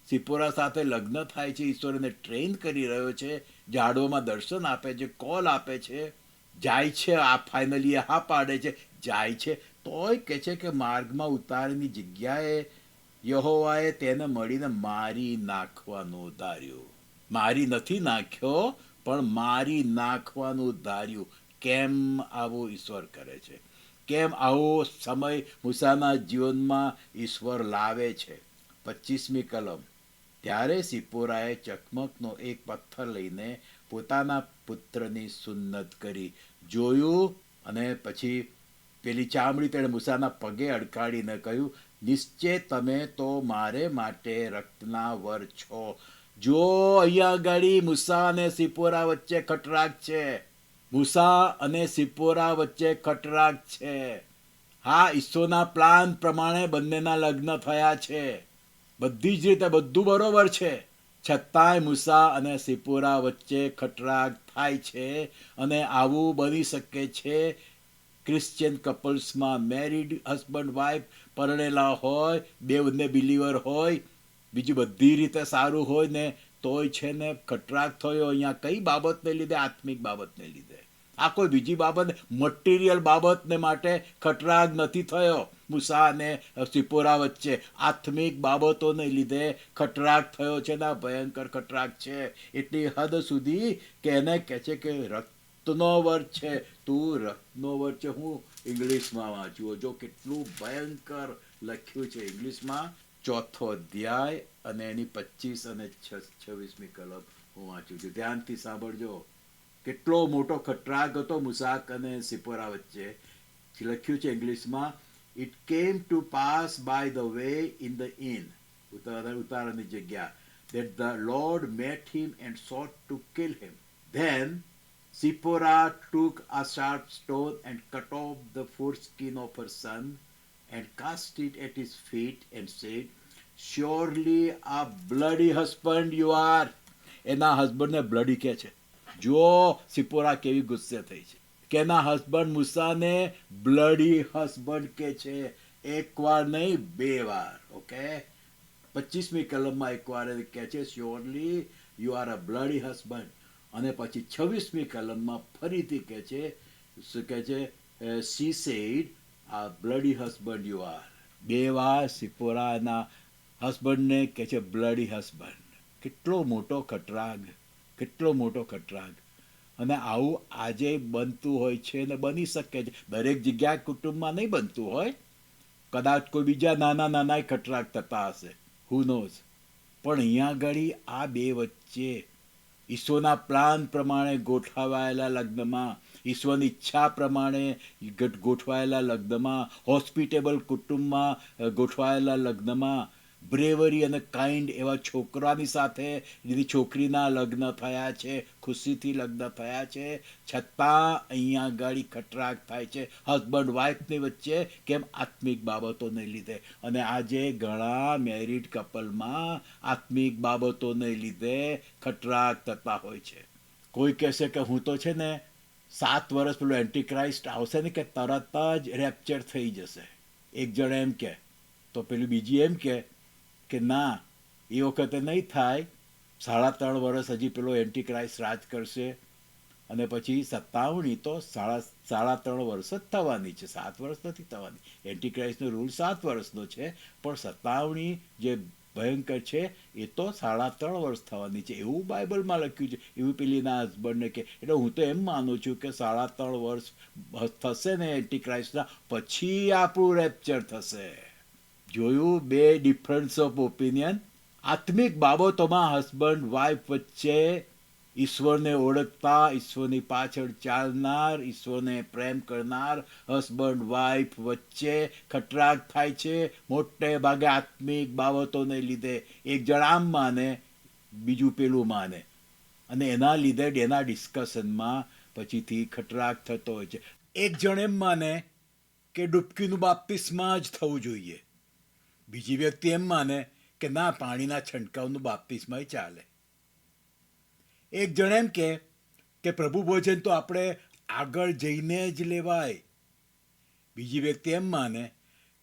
સિપોરા સાથે લગ્ન થાય છે. ઈશ્વર એને ટ્રેન કરી રહ્યો છે, ઝાડોમાં દર્શન આપે છે, કોલ આપે છે, જાય છે. આ ફાઇનલી હા પાડે છે, જાય છે. તોય કહે છે કે માર્ગમાં ઉતારની જગ્યાએ યહોવાએ તેને મળીને મારી નાખવાનું ધાર્યું. મારી નથી નાખ્યો, પણ મારી નાખવાનું ધાર્યું. કેમ આવું ઈશ્વર કરે છે? કેમ આવો સમય મૂસાના જીવનમાં ઈશ્વર લાવે છે? 25મી કલમ. ત્યારે સિપોરાએ ચકમકનો એક પથ્થર લઈને પોતાના પુત્રની સુન્નત કરી. જોયું અને પછી પેલી ચામડી તેણે મૂસાના પગે અડકાડીને કહ્યું, નિશ્ચય તમે તો મારે માટે રક્તના વર છો. જો અહીંયા ગાડી મૂસા અને સિપોરા વચ્ચે ખટરાગ છે. મૂસા અને સિપોરા વચ્ચે ખટરાગ છે. હા, ઈશ્વરના પ્લાન પ્રમાણે બંનેના લગ્ન થયા છે, બધી જ રીતે બધું બરોબર છે. છતાંય મૂસા અને સિપોરા વચ્ચે ખટરાગ થાય છે. અને આવું બની શકે છે ક્રિશ્ચિયન કપલ્સમાં. મેરિડ હસબન્ડ વાઇફ પરણેલા હોય, બેવને બિલીવર હોય, બીજી બધી રીતે સારું હોય ને તોય છે ને ખટરાગ થયો. અહીંયા કઈ બાબતને લીધે? આત્મિક બાબતને લીધે. આ કોઈ બીજી બાબત, મટીરિયલ બાબતને માટે ખટરાગ નથી થયો મૂસા અને સિપોરા વચ્ચે. આત્મિક બાબતોને લીધે ખટરાગ થયો છે ને ભયંકર ખટરાગ છે. એટલી હદ સુધી કે એને કહે છે કે રક્તનો વર છે. તું રક્તનો વર છે. હું ઇંગ્લિશમાં વાંચ્યું, જો કેટલું ભયંકર લખ્યું છે ઇંગ્લિશમાં. 4થો અધ્યાય અને એની 25 અને 26મી કલમ હું વાંચું છું. ધ્યાનથી સાંભળજો. કેટલો મોટો ખટરાગ હતો મૂસા અને સિપોરા વચ્ચે. લખ્યું છે ઇંગ્લિશમાં, it came to pass by the way in the inn, ઉતારાની જગ્યા, that the Lord met him and sought to kill him. Then Sipporah took a sharp stone and cut off the foreskin of her son and cast it at his feet and said, surely a bloody husband you are. એના હસબન્ડને bloody કહે છે. જો સિપોરા કેવી ગુસ્સે થઈ છે કે એના હસબન્ડ મૂસાને બ્લડી હસબન્ડ કે છે. એક વાર નહીં, 2 વાર. ઓકે, 25મી કલમમાં એક વાર કહે છે surely you are a bloody husband. અને પછી 26મી કલમમાં ફરીથી કહે છે, શું કહે છે? સી સેડ આ બ્લડી હસબન્ડ યુ આર. 2 વાર સિપોરાના હસબન્ડને કહે છે બ્લડી હસબન્ડ. કેટલો મોટો ખટરાગ, કેટલો મોટો ખટરાગ. અને આવું આજે બનતું હોય છે ને બની શકે છે. દરેક જગ્યાએ કુટુંબમાં નહીં બનતું હોય, કદાચ કોઈ બીજા નાના નાના ખટરાગ થતા હશે, હુ નોઝ. પણ અહીંયા આગળ આ બે વચ્ચે ઈશ્વરના પ્લાન પ્રમાણે ગોઠવાયેલા લગ્નમાં, ઈશ્વરની ઈચ્છા પ્રમાણે ગોઠવાયેલા લગ્નમાં, હોસ્પિટેબલ કુટુંબમાં ગોઠવાયેલા લગ્નમાં બ્રેવરી અને કાઇન્ડ એવા છોકરાની સાથે જેની છોકરીના લગ્ન થયા છે, ખુશીથી લગ્ન થયા છે, છતાં અહીંયા ગાડી ખટરાગ થાય છે હસબન્ડ વાઇફની વચ્ચે. કેમ? આત્મિક બાબતોને લીધે. અને આજે ઘણા મેરિડ કપલમાં આત્મિક બાબતોને લીધે ખટરાગ થતા હોય છે. કોઈ કહેશે કે હું તો છે ને 7 વર્ષ પેલું એન્ટીક્રાઇસ્ટ આવશે ને કે તરત જ રેપ્ચર થઈ જશે. એક જણ એમ કે, તો પેલું બીજી એમ કે ના, એ વખતે નહીં થાય, 3.5 વર્ષ હજી પેલો એન્ટીક્રાઇસ્ટ રાજ કરશે અને પછી સત્તાવણી તો 3.5 વર્ષ જ થવાની છે, 7 વર્ષ નથી થવાની. એન્ટીક્રાઇસ્ટનો રૂલ 7 વર્ષનો છે, પણ સત્તાવણી જે ભયંકર છે એ તો 3.5 વર્ષ થવાની છે, એવું બાઇબલમાં લખ્યું છે. એવું પેલીના હસબન્ડને કે, એટલે હું તો એમ માનું છું કે 3.5 વર્ષ થશે ને એન્ટીક્રાઇસ્ટના, પછી આપણું રેપ્ચર થશે. જોયું? 2 ડિફરન્સ ઓફ ઓપિનિયન. આત્મિક બાબતોમાં હસબન્ડ વાઇફ વચ્ચે ઈશ્વરને ઓળખતા, ઈશ્વરની પાછળ ચાલનાર, ઈશ્વરને પ્રેમ કરનાર હસબન્ડ વાઇફ વચ્ચે ખટરાગ થાય છે મોટે ભાગે આત્મિક બાબતોને લીધે. એક જણ આમ માને, બીજું પેલું માને, અને એના લીધે એના ડિસ્કશનમાં પછીથી ખટરાગ થતો હોય છે. એક જણ એમ માને કે ડૂબકીનું બાપ્તિસ્મા જ થવું જોઈએ, બીજી વ્યક્તિ એમ માને કે ના, પાણીના છંટકાવનું બાપ્તિસ્મય ચાલે. એક જણ એમ કે પ્રભુ ભોજન તો આપણે આગળ જઈને જ લેવાય. બીજી વ્યક્તિ એમ માને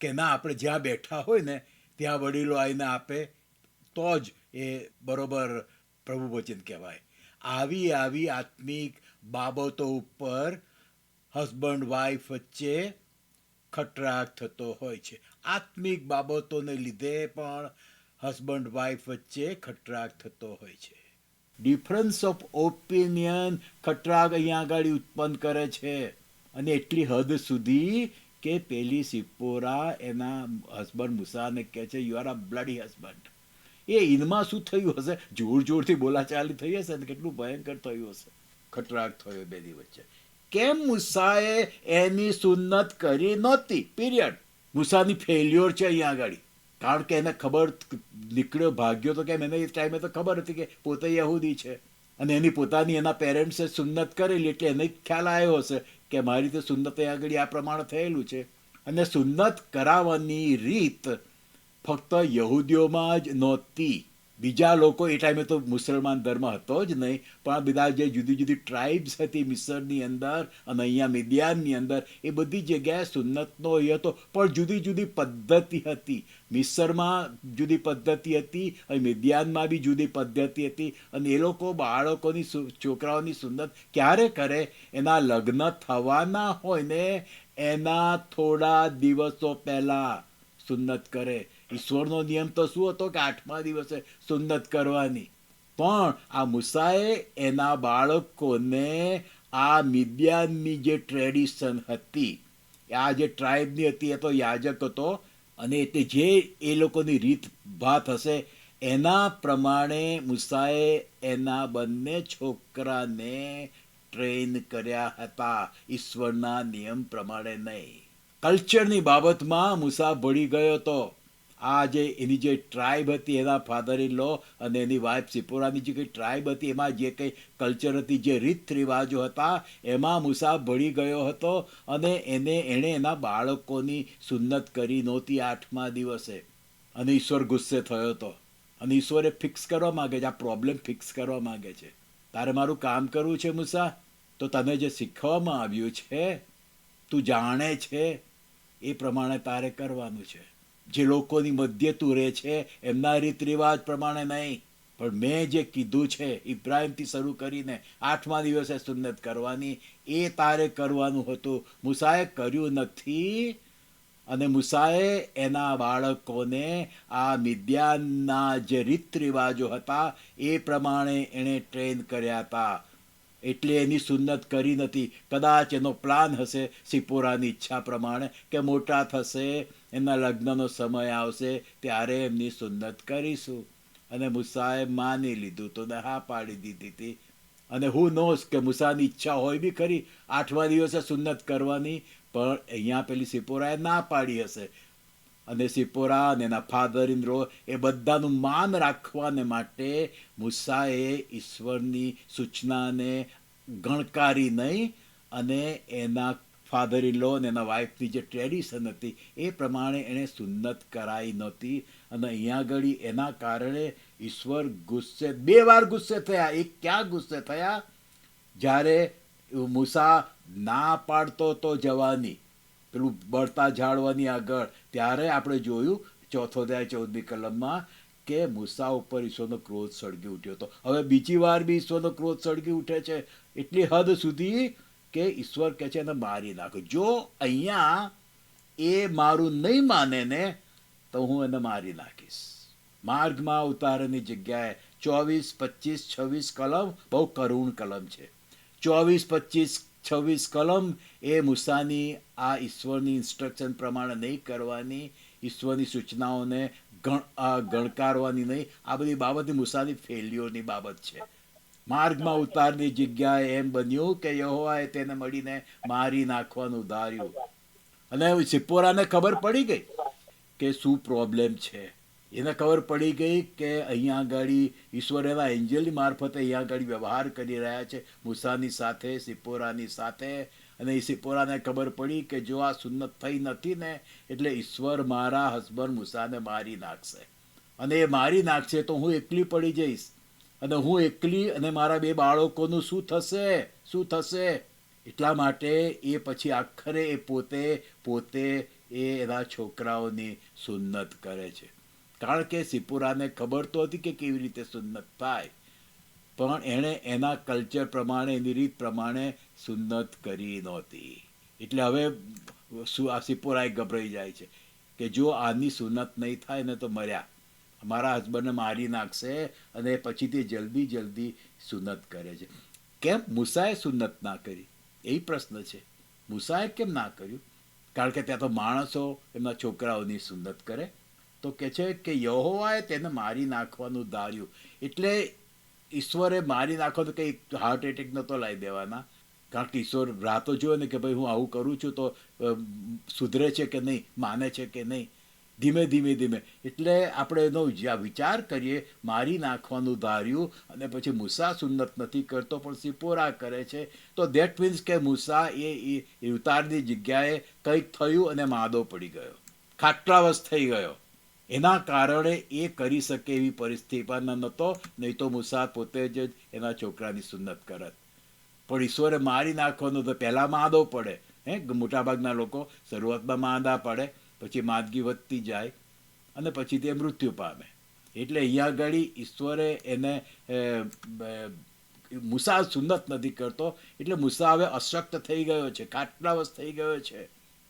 કે ના, આપણે જ્યાં બેઠા હોય ને ત્યાં વડીલો આવીને આપે તો જ એ બરોબર પ્રભુ ભોજન કહેવાય. આવી આત્મિક બાબતો ઉપર હસબન્ડ વાઈફ વચ્ચે ખટરાટ થતો હોય છે. આત્મિક બાબતોને લીધે પણ હસબન્ડ વાઈફ વચ્ચે ખટરાટ થતો હોય છે. ડિફરન્સ ઓફ ઓપિનિયન ખટરાગ અહીંયા આગળ ઉત્પન્ન કરે છે. અને એટલી હદ સુધી કે પેલી સિપ્પોરા એના હસબન્ડ મૂસાને કહે છે, you are a bloody husband. એ ઇનમાં શું થયું હશે? જોરથી બોલાચાલી થઈ હશે ને કેટલું ભયંકર થયું હશે. ખટરાગ થયો બેની વચ્ચે. કેમ? મૂસાએ એની સુન્નત કરી નહોતી, પીરિયડ. મૂસાની ફેલ્યોર છે અહીંયા આગળ. કારણ કે એને ખબર નીકળ્યો, ભાગ્યો તો કેમ? એને એ ટાઈમે તો ખબર હતી કે પોતે યહૂદી છે અને એની પોતાની એના પેરેન્ટ્સે સુન્નત કરેલી, એટલે એને ખ્યાલ આવ્યો હશે કે મારી તો સુન્નત આગળ આ પ્રમાણે થયેલું છે. અને સુન્નત કરાવવાની રીત ફક્ત યહૂદીઓમાં જ નહોતી. બીજા લોકો એ ટાઈમે તો મુસલમાન ધર્મ હતો જ નહીં, પણ બધા જે જુદી જુદી ટ્રાઇબ્સ હતી મિસરની અંદર અને અહીંયા મિદ્યાનની અંદર, એ બધી જગ્યાએ સુન્નતનો એ હતો, પણ જુદી જુદી પદ્ધતિ હતી. મિસરમાં જુદી પદ્ધતિ હતી અને મિદ્યાનમાં બી જુદી પદ્ધતિ હતી. અને એ લોકો બાળકોની છોકરાઓની સુન્નત ક્યારે કરે? એના લગ્ન થવાના હોય ને એના થોડા દિવસો પહેલાં સુન્નત કરે. ઈશ્વરનો નિયમ તો શું હતો કે 8મા દિવસે સુન્નત કરવાની. પણ આ મૂસાએ એના બાળકોને આ મિદ્યાનની જે ટ્રેડિશન હતી, આ જે ટ્રાઇબની હતી, એ તો યાજક હતો અને એટલે જે એ લોકોની રીત ભાત હશે એના પ્રમાણે મૂસાએ એના બંને છોકરાને ટ્રેન કર્યા હતા, ઈશ્વરના નિયમ પ્રમાણે નહીં. કલ્ચરની બાબતમાં મૂસા ભળી ગયો હતો. આ જે એની જે ટ્રાઇબ હતી, એના ફાધર ઇન લો અને એની વાઇફ સિપોરાની જે કંઈ ટ્રાઇબ હતી, એમાં જે કંઈ કલ્ચર હતી, જે રીત રિવાજો હતા, એમાં મૂસા ભળી ગયો હતો અને એણે એના બાળકોની સુન્નત કરી નહોતી 8મા દિવસે. અને ઈશ્વર ગુસ્સે થયો હતો અને ઈશ્વરે ફિક્સ કરવા માગે છે, આ પ્રોબ્લેમ ફિક્સ કરવા માગે છે. તારે મારું કામ કરવું છે મૂસા, તો તને જે શીખવામાં આવ્યું છે, તું જાણે છે એ પ્રમાણે તારે કરવાનું છે. જે લોકોની મધ્ય તું રહે છે એમના રીત રિવાજ પ્રમાણે નહીં, પણ મેં જે કીધું છે ઇબ્રાહિમથી શરૂ કરીને 8મા દિવસે સુન્નત કરવાની, એ તારે કરવાનું હતું. મૂસાએ કર્યું નથી અને મૂસાએ એના બાળકોને આ મિદ્યાનના જે રીત રિવાજો હતા એ પ્રમાણે એણે ટ્રેન કર્યા હતા. એટલે એની સુન્નત કરી નથી. કદાચ એનો પ્લાન હશે સિપોરાની ઈચ્છા પ્રમાણે કે મોટા થશે, એના લગ્નનો સમય આવશે ત્યારે એમની સુન્નત કરીશું. અને મૂસાએ માની લીધું તો હા પાડી દીધી હતી. અને હું નોસ કે મૂસાની ઈચ્છા હોય બી ખરી 8મા દિવસે સુન્નત કરવાની, પણ અહીંયા પેલી સિપોરાએ ના પાડી હશે. અને સિપોરા અને એના ફાધર ઇન લો એ બધાનું માન રાખવાને માટે મૂસાએ ઈશ્વરની સૂચનાને ગણકારી નહીં અને એના ફાધર ઇન લો અને એના વાઇફની જે ટ્રેડિશન હતી એ પ્રમાણે એણે સુન્નત કરાઈ નહોતી. અને અહીંયા આગળ એના કારણે ઈશ્વર ગુસ્સે 2 વાર ગુસ્સે થયા. એક ક્યાં ગુસ્સે થયા? જ્યારે મૂસા ના પાડતો તો જવાની, પેલું બળતા ઝાડવાની આગળ, ત્યારે આપણે જોયું 4 અધ્યાય 14મી કલમમાં કે મૂસા ઉપર ઈશ્વરનો ક્રોધ સળગી ઉઠ્યો હતો. હવે બીજી વાર બી ઈશ્વરનો ક્રોધ સળગી ઉઠે છે, એટલી હદ સુધી કે ઈશ્વર કહે છે એને મારી નાખો. જો અહીંયા એ મારું નહીં માને ને તો હું એને મારી નાખીશ. માર્ગમાં ઉતારેની જગ્યાએ 24, 25, 26 કલમ બહુ કરુણ કલમ છે. 24, 25, 26 કલમ એ મૂસાની આ ઈશ્વરની ઇન્સ્ટ્રક્શન પ્રમાણે નહીં કરવાની, ઈશ્વરની સૂચનાઓને ગણકારવાની નહીં. આ બધી બાબતની મૂસાની ફેલ્યોરની બાબત છે. માર્ગમાં ઉતારની જગ્યાએ એમ બન્યું કે યહોવાએ તેને મળીને મારી નાખવાનું ધાર્યું. અને સિપ્પોરાને ખબર પડી ગઈ કે શું પ્રોબ્લેમ છે. એને ખબર પડી ગઈ કે અહીંયા આગળ ઈશ્વર એના એન્જલની મારફતે અહીંયા આગળ વ્યવહાર કરી રહ્યા છે મૂસાની સાથે, સિપ્પોરાની સાથે. અને એ સિપ્પોરાને ખબર પડી કે જો આ સુન્નત થઈ નથી ને એટલે ઈશ્વર મારા હસબન્ડ મૂસાને મારી નાખશે. અને એ મારી નાખશે તો હું એકલી પડી જઈશ, અને હું એકલી અને મારા 2 બાળકોનું શું થશે. એટલા માટે એ પછી આખરે એ પોતે એ એના છોકરાઓની સુન્નત કરે છે. કારણ કે સિપોરાને ખબર તો હતી કે કેવી રીતે સુન્નત થાય, પણ એણે એના કલ્ચર પ્રમાણે, એની રીત પ્રમાણે સુન્નત કરી નહોતી. એટલે હવે આ સિપોરાએ ગભરાઈ જાય છે કે જો આની સુન્નત નહીં થાય ને તો મર્યા, મારા હસબન્ડને મારી નાખશે, અને પછીથી જલ્દી સુન્નત કરે છે. કેમ મૂસાએ સુન્નત ના કરી? એ પ્રશ્ન છે. મૂસાએ કેમ ના કર્યું? કારણ કે ત્યાં તો માણસો એમના છોકરાઓની સુન્નત કરે. તો કે છે કે યહોવાએ તેને મારી નાખવાનું ધાર્યું. એટલે ઈશ્વરે મારી નાખો તો કંઈ હાર્ટ એટેક નહોતો લાવી દેવાના. કારણ કે ઈશ્વર રાહ તો જોયો ને કે ભાઈ હું આવું કરું છું તો સુધરે છે કે નહીં, માને છે કે નહીં. ધીમે. એટલે આપણે એનો વિચાર કરીએ, મારી નાખવાનું ધાર્યું, અને પછી મૂસા સુન્નત નથી કરતો પણ સિપોરા કરે છે. તો દેટ મીન્સ કે મૂસા એ ઉતારની જગ્યાએ કંઈક થયું અને માદો પડી ગયો, ખાટલાવશ થઈ ગયો. એના કારણે એ કરી શકે એવી પરિસ્થિતિમાં નહોતો, નહીં તો મૂસા પોતે જ એના છોકરાની સુન્નત કરત. પણ ઈશ્વરે મારી નાખવાનું તો પહેલાં માદો પડે. મોટાભાગના લોકો શરૂઆતમાં માંદા પડે, પછી માંદગી વધતી જાય અને પછી તે મૃત્યુ પામે. એટલે અહીંયા આગળ ઈશ્વરે એને મૂસા સુન્નત નથી કરતો, એટલે મૂસા હવે અશક્ત થઈ ગયો છે, ખાટલાવશ થઈ ગયો છે.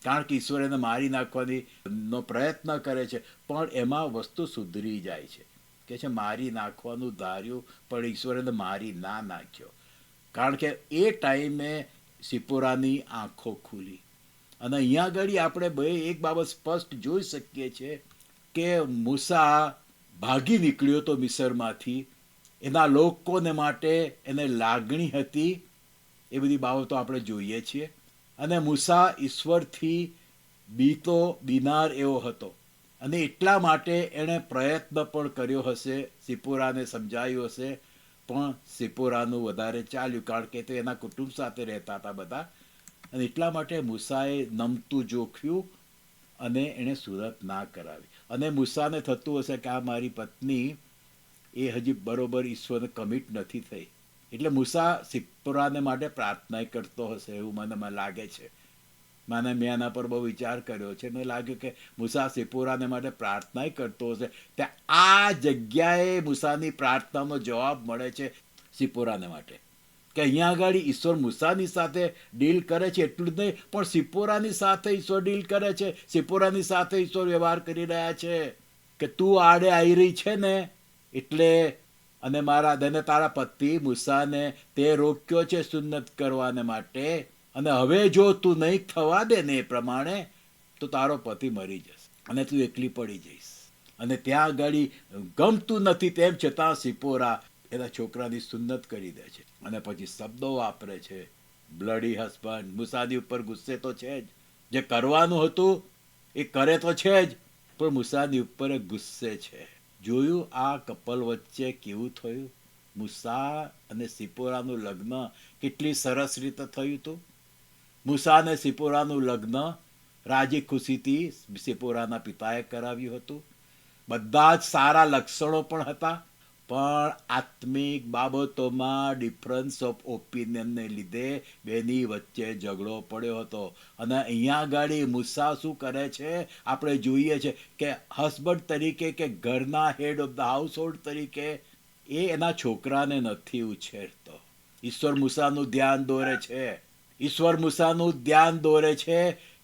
કારણ કે ઈશ્વર એને મારી નાખવાનો પ્રયત્ન કરે છે, પણ એમાં વસ્તુ સુધરી જાય છે. કે છે મારી નાખવાનું ધાર્યું, પણ ઈશ્વર એને મારી ના નાખ્યો. કારણ કે એ ટાઈમે સિપોરાની આંખો ખુલી. અને અહીંયા આગળ આપણે એક બાબત સ્પષ્ટ જોઈ શકીએ છીએ કે મૂસા ભાગી નીકળ્યો તો મિસરમાંથી. એના લોકોને માટે એને લાગણી હતી, એ બધી બાબતો આપણે જોઈએ છીએ. અને મૂસા ઈશ્વરથી બીનાર એવો હતો, અને એટલા માટે એણે પ્રયત્ન પણ કર્યો હશે, સિપોરાને સમજાયું હશે, પણ સિપોરાનું વધારે ચાલ્યું, કારણ કે તે એના કુટુંબ સાથે રહેતા હતા બધા. અને એટલા માટે મૂસાએ નમતું જોખ્યું અને એણે સુન્નત ના કરાવી. અને મૂસાને થતું હશે કે આ મારી પત્ની એ હજી બરોબર ઈશ્વરને કમિટ નથી થઈ, એટલે મૂસા સિપોરાને માટે પ્રાર્થના કરતો હશે એવું મને લાગે છે. મેં એના પર બહુ વિચાર કર્યો છે. મને લાગ્યું કે મૂસા સિપોરાને માટે પ્રાર્થના કરતો હશે. ત્યાં આ જગ્યાએ મૂસાની પ્રાર્થનાનો જવાબ મળે છે સિપોરાને માટે, કે અહીંયા આગળ ઈશ્વર મૂસાની સાથે ડીલ કરે છે. એટલું જ નહીં, પણ સિપોરાની સાથે ઈશ્વર ડીલ કરે છે. સિપોરાની સાથે ઈશ્વર વ્યવહાર કરી રહ્યા છે કે તું આડે આવી રહી છે ને, એટલે અને તારા પતિ મૂસાને તે રોક્યો છે સુન્નત કરવાને માટે, અને હવે જો તું નહીં થવા દે ને એ પ્રમાણે તો તારો પતિ મરી જશે અને તું એકલી પડી જઈશ. અને ત્યાં આગળ ગમતું નથી તેમ છતાં સિપોરા એના છોકરાની સુન્નત કરી દે છે. અને પછી શબ્દો વાપરે છે, બ્લડી હસબન્ડ. મૂસાની ઉપર ગુસ્સે તો છે જ, જે કરવાનું હતું એ કરે તો છે જ, પણ મૂસાની ઉપર ગુસ્સે છે. જોયું આ કપલ વચ્ચે કેવું થયું? મૂસા અને સિપોરાનું લગ્ન કેટલી સરસ રીતે થયું હતું. મૂસા અને સિપોરાનું લગ્ન રાજી ખુશીથી સિપોરાના પિતાએ કરાવ્યું હતું. બધા જ સારા લક્ષણો પણ હતા, પણ આત્મિક બાબતોમાં ડિફરન્સ ઓફ ઓપિનિયનને લીધે બેની વચ્ચે ઝઘડો પડ્યો હતો. અને અહીંયા આગળ મૂસા શું કરે છે આપણે જોઈએ છે કે હસબન્ડ તરીકે, કે ઘરના head of the household તરીકે એ એના છોકરાને નથી ઉછેરતો. ઈશ્વર મૂસાનું ધ્યાન દોરે છે. ઈશ્વર મૂસાનું ધ્યાન દોરે છે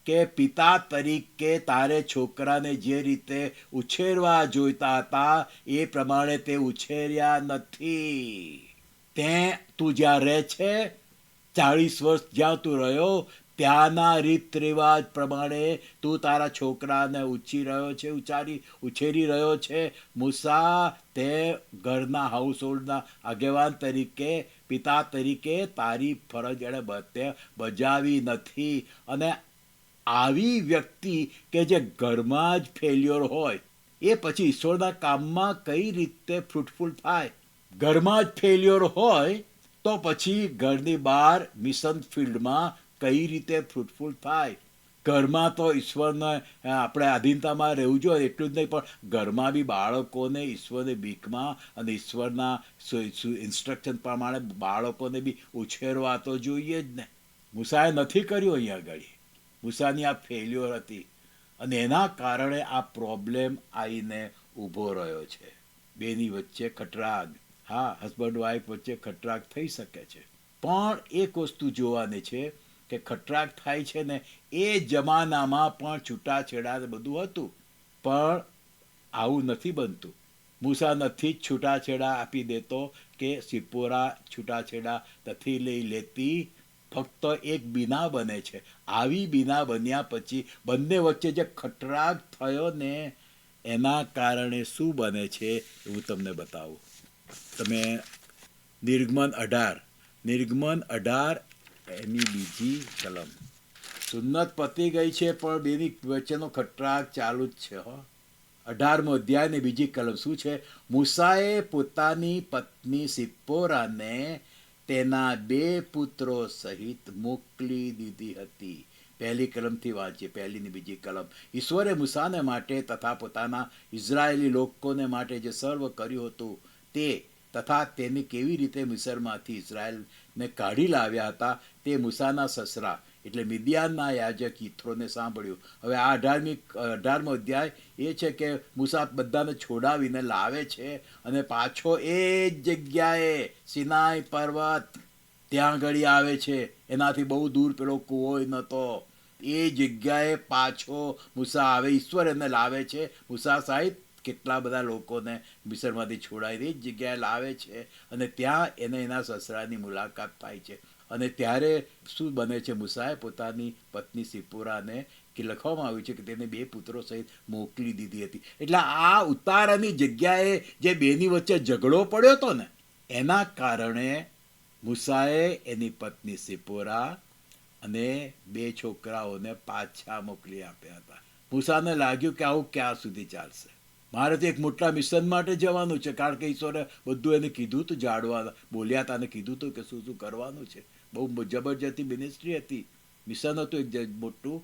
કે પિતા તરીકે તારે છોકરાને જે રીતે ઉછેરવા જોઈતા હતા એ પ્રમાણે તે ઉછેર્યા નથી. તું જ્યાં રહે છે, 40 વર્ષ જ્યાં તું રહ્યો ત્યાંના રીત રિવાજ પ્રમાણે તું તારા છોકરાને ઉછેરી રહ્યો છે. મૂસા, તે ઘરના હાઉસ હોલ્ડના આગેવાન તરીકે, પિતા તરીકે તારી ફરજ એણે બજાવી નથી. અને આવી વ્યક્તિ કે જે ઘરમાં જ ફેલ્યોર હોય એ પછી ઈશ્વરના કામમાં કઈ રીતે ફ્રૂટફુલ થાય? ઘરમાં જ ફેલ્યોર હોય તો પછી ઘરની બહાર મિશન ફિલ્ડમાં કઈ રીતે ફ્રૂટફુલ થાય? ઘરમાં તો ઈશ્વરને આપણે આધીનતામાં રહેવું જોઈએ, એટલું જ નહીં પણ ઘરમાં બી બાળકોને ઈશ્વરની બીકમાં અને ઈશ્વરના ઇન્સ્ટ્રક્શન પ્રમાણે બાળકોને બી ઉછેરવા તો જોઈએ જ ને. મૂસાએ નથી કર્યું અહીંયા આગળ. મૂસાની આ ફેલ્યોર હતી અને એના કારણે આ પ્રોબ્લેમ આવીને ઊભો રહ્યો છે. બેની વચ્ચે ખટરાગ. હા, હસબન્ડ વાઈફ વચ્ચે ખટરાગ થઈ શકે છે, પણ એક વસ્તુ જોવાની છે કે ખટરાગ થાય છે ને એ જમાનામાં પણ છૂટાછેડા ને બધું હતું, પણ આવું નથી બનતું. મૂસા નથી જ છૂટાછેડા આપી દેતો કે સિપ્પોરા છૂટાછેડા નથી લઈ લેતી. ફક્ત એક બીના બને છે. આવી બીના બન્યા પછી બંને વચ્ચે જે ખટરાગ થયો ને એના કારણે શું બને છે એવું તમને બતાવું. તમે નિર્ગમન 18 એની બીજી કલમ. સુન્નત પતી ગઈ છે પણ બેની વચ્ચેનો ખટરાગ ચાલુ જ છે. 18મો અધ્યાય ને બીજી કલમ શું છે? મૂસાએ પોતાની પત્ની સિપ્પોરાને તેના 2 પુત્રો સહિત મોકલી દીધી હતી. પહેલી કલમથી વાંચીએ, પહેલી ને બીજી કલમ. ઈશ્વરે મૂસાને માટે તથા પોતાના ઇઝરાયેલી લોકોને માટે જે સર્વ કર્યું હતું તે તથા તેને કેવી રીતે મિસરમાંથી ઇઝરાયલને કાઢી લાવ્યા હતા તે મૂસાના સસરા એટલે મિદ્યાનના યાજક યિથ્રોને સાંભળ્યું. હવે આ 18મો અધ્યાય એ છે કે મૂસા બધાને છોડાવીને લાવે છે અને પાછો એ જ જગ્યાએ સિનાઈ પર્વત ત્યાં આગળ આવે છે. એનાથી બહુ દૂર પેલો કૂવો નહોતો. એ જગ્યાએ પાછો મૂસા આવે. ઈશ્વર એને લાવે છે. મૂસા સાહેબ કેટલા બધા લોકોને મિસરમાંથી છોડાવી એ જ જગ્યાએ લાવે છે અને ત્યાં એને એના સસરાની મુલાકાત થાય છે. અને ત્યારે શું બને છે? મૂસાએ પોતાની પત્ની સિપ્પોરાને કે લખવામાં આવ્યું છે કે તેને 2 પુત્રો સહિત મોકલી દીધી હતી. એટલે આ ઉતારાની જગ્યાએ જે બેની વચ્ચે ઝઘડો પડ્યો હતો ને એના કારણે મૂસાએ એની પત્ની સિપ્પોરા અને 2 છોકરાઓને પાછા મોકલી આપ્યા હતા. મૂસાને લાગ્યું કે આવું ક્યાં સુધી ચાલશે, મારે તો એક મોટા મિશન માટે જવાનું છે. કારણ કે ઈશ્વરે બધું એને કીધું હતું, જાડવા બોલ્યા હતા અને કીધું હતું કે શું શું કરવાનું છે. બહુ જબરજસ્તી મિનિસ્ટ્રી હતી, મિશન હતું એક મોટું.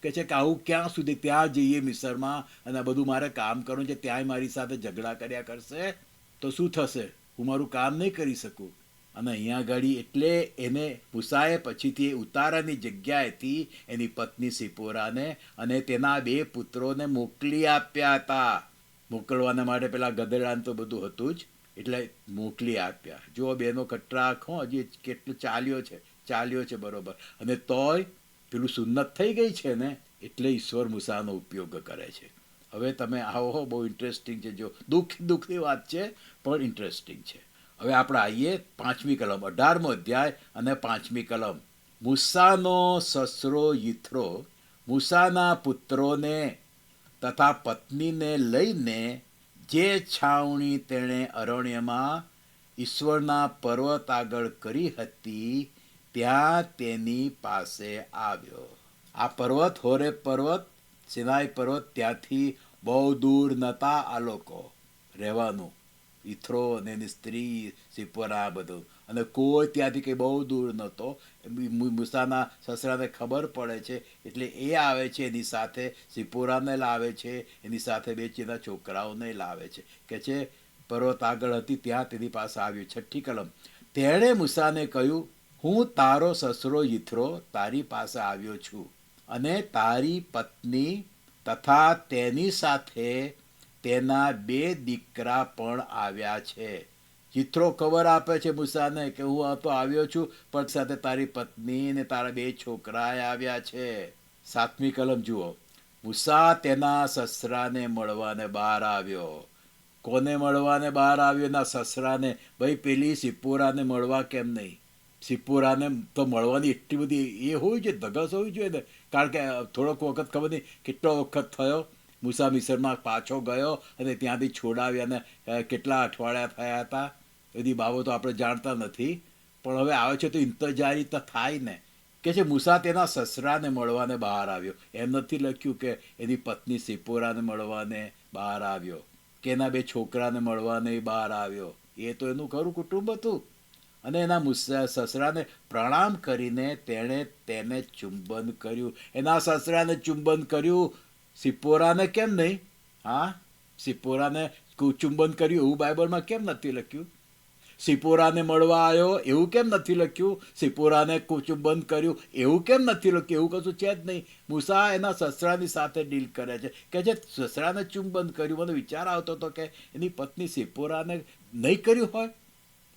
કે છે કે આવું ક્યાં સુધી, ત્યાં જઈએ મિસરમાં અને બધું મારે કામ કરવું છે, ત્યાંય મારી સાથે ઝઘડા કર્યા કરશે તો શું થશે? હું મારું કામ નહીં કરી શકું. અને અહીંયા આગળ એટલે એને મૂસાએ પછીથી ઉતારાની જગ્યાએથી એની પત્ની સિપ્પોરાને અને તેના 2 પુત્રોને મોકલી આપ્યા હતા. મોકલવાના માટે પેલા ગધેડાને તો બધું હતું જ, એટલે મોકલી આપ્યા. જો બેનો ખટરાક હજી કેટલું ચાલ્યો છે બરોબર. અને તોય પેલું સુન્નત થઈ ગઈ છે ને એટલે ઈશ્વર મૂસાનો ઉપયોગ કરે છે. હવે તમે આવો, બહુ ઇન્ટરેસ્ટિંગ છે. જો દુઃખની વાત છે પણ ઇન્ટરેસ્ટિંગ છે. હવે આપણે આવીએ 5મી કલમ, 18મો અધ્યાય અને 5મી કલમ. મૂસાનો સસરો યિથ્રો મૂસાના પુત્રોને તથા પત્નીને લઈને જે છાવણી તેણે અરણ્યમાં ઈશ્વરના પર્વત આગળ કરી હતી ત્યાં તેની પાસે આવ્યો. આ પર્વત હોરેબ પર્વત, સિનાઈ પર્વત, ત્યાંથી બહુ દૂર નહોતા આ લોકો રહેવાનું. ઈથ્રો અને એની સ્ત્રી સિપ્પોરા બધું, અને કોઈ ત્યાંથી કંઈ બહુ દૂર નહોતો. મૂસાના સસરાને ખબર પડે છે એટલે એ આવે છે, એની સાથે સિપ્પોરાને લાવે છે, એની સાથે 2 એના છોકરાઓને લાવે છે. કે છે પર્વત આગળ હતી ત્યાં તેની પાસે આવ્યું. 6ઠ્ઠી કલમ. તેણે મૂસાને કહ્યું, હું તારો સસરો યિથ્રો તારી પાસે આવ્યો છું અને તારી પત્ની તથા તેની સાથે તેના 2 દીકરા પણ આવ્યા છે. યિથ્રો ખબર આપે છે મૂસાને કે હું તો આવ્યો છું પણ સાથે તારી પત્ની ને તારા 2 છોકરા આવ્યા છે. 7મી કલમ જુઓ. મૂસા તેના સસરાને મળવાને બહાર આવ્યો. કોને મળવાને બહાર આવ્યો? એના સસરાને. ભાઈ પેલી સિપ્પોરાને મળવા કેમ નહીં? સિપ્પોરાને તો મળવાની એટલી બધી એ હોવી જોઈએ, ધગસ હોવી જોઈએ ને. કારણ કે થોડોક વખત, ખબર નહીં કેટલો વખત થયો, મૂસા મિસરમાં પાછો ગયો અને ત્યાંથી છોડાવ્યા ને કેટલા અઠવાડિયા થયા હતા. બધી બાબતો આપણે જાણતા નથી, પણ હવે આવે છે તો ઇંતજારી તો થાય ને. કે છે મૂસા તેના સસરાને મળવાને બહાર આવ્યો. એમ નથી લખ્યું કે એની પત્ની સિપ્પોરાને મળવાને બહાર આવ્યો કે એના 2 છોકરાને મળવાને બહાર આવ્યો. એ તો એનું ખરું કુટુંબ હતું. અને એના સસરાને પ્રણામ કરીને તેણે તેને ચુંબન કર્યું. એના સસરાને ચુંબન કર્યું, સિપ્પોરાને કેમ નહીં? હા, સિપ્પોરાને ચુંબન કર્યું એવું બાઇબલમાં કેમ નથી લખ્યું? સિપ્પોરાને મળવા આવ્યો એવું કેમ નથી લખ્યું? સિપ્પોરાને ચુંબન કર્યું એવું કેમ નથી લખ્યું? એવું કશું છે જ નહીં. મૂસા એના સસરાની સાથે ડીલ કરે છે કે જે સસરાને ચુંબન કર્યું. મને વિચાર આવતો હતો કે એની પત્ની સિપ્પોરાને નહીં કર્યું હોય,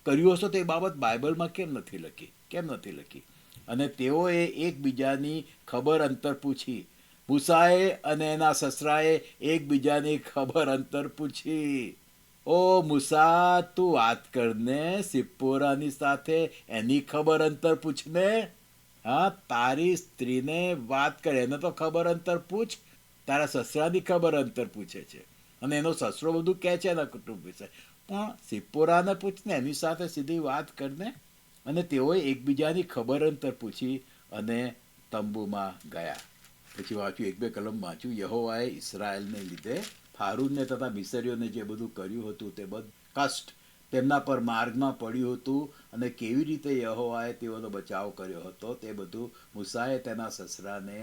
કર્યું હશે તો એ બાબત બાઇબલમાં કેમ નથી લખી? કેમ નથી લખી? અને તેઓએ એકબીજાની ખબર અંતર પૂછી. મૂસાએ અને એના સસરાએ એકબીજાની ખબર અંતર પૂછી. ઓ મૂસા, તું વાત કરને સિપ્પોરાની સાથે, એની ખબર અંતર પૂછને. હા, તારી સ્ત્રીને વાત કરે, એને તો ખબર અંતર પૂછ. તારા સસરાની ખબર અંતર પૂછે છે અને એનો સસરો બધું કહે છે એના કુટુંબ વિશે, પણ સિપ્પોરાને પૂછને, એની સાથે સીધી વાત કરને. અને તેઓએ એકબીજાની ખબર અંતર પૂછી અને તંબુમાં ગયા. પછી વાંચ્યું, એક બે કલમ વાંચ્યું. યહોવાએ ઇસરાયેલને લીધે ફારૂનને તથા મિસરીઓને જે બધું કર્યું હતું તે બધું કષ્ટ તેમના પર માર્ગમાં પડ્યું હતું, અને કેવી રીતે યહોવાએ તેઓનો બચાવ કર્યો હતો તે બધું મૂસાએ તેના સસરાને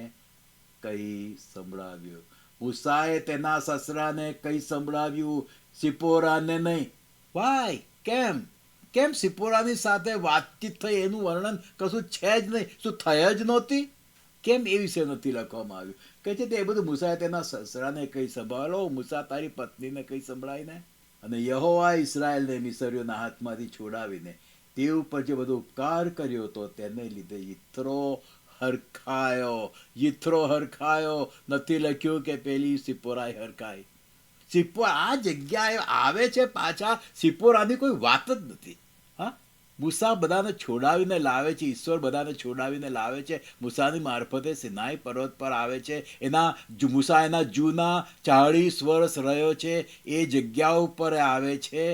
કઈ સંભળાવ્યું. મૂસાએ તેના સસરાને કઈ સંભળાવ્યું, સિપ્પોરાને નહીં. વાય? કેમ? કેમ સિપ્પોરાની સાથે વાતચીત થઈ એનું વર્ણન કશું છે જ નહીં? શું થઈ જ નહોતી? કેમ એ વિશે નથી લખવામાં આવ્યું? કહે છે તે બધું મૂસાએ તેના સસરાને કઈ સંભળાવો, મૂસા તારી પત્નીને કઈ સંભળાવીને. અને યહોવા ઇસરાયેલને મિસરીઓના હાથમાંથી છોડાવીને તે ઉપર જે બધો ઉપકાર કર્યો હતો તેને લીધે યિથ્રો હરખાયો. યિથ્રો હરખાયો. નથી લખ્યું કે પેલી સિપ્પોરાએ હરખાઈ. આ જગ્યાએ આવે છે પાછા, સિપ્પોરાની કોઈ વાત જ નથી. હા, મૂસા બધાને છોડાવીને લાવે છે, ઈશ્વર બધાને છોડાવીને લાવે છે. મૂસાની મારફતે સિનાઈ પર્વત પર આવે છે. મૂસા એના જૂના 40 વર્ષ રહ્યો છે એ જગ્યા ઉપર આવે છે.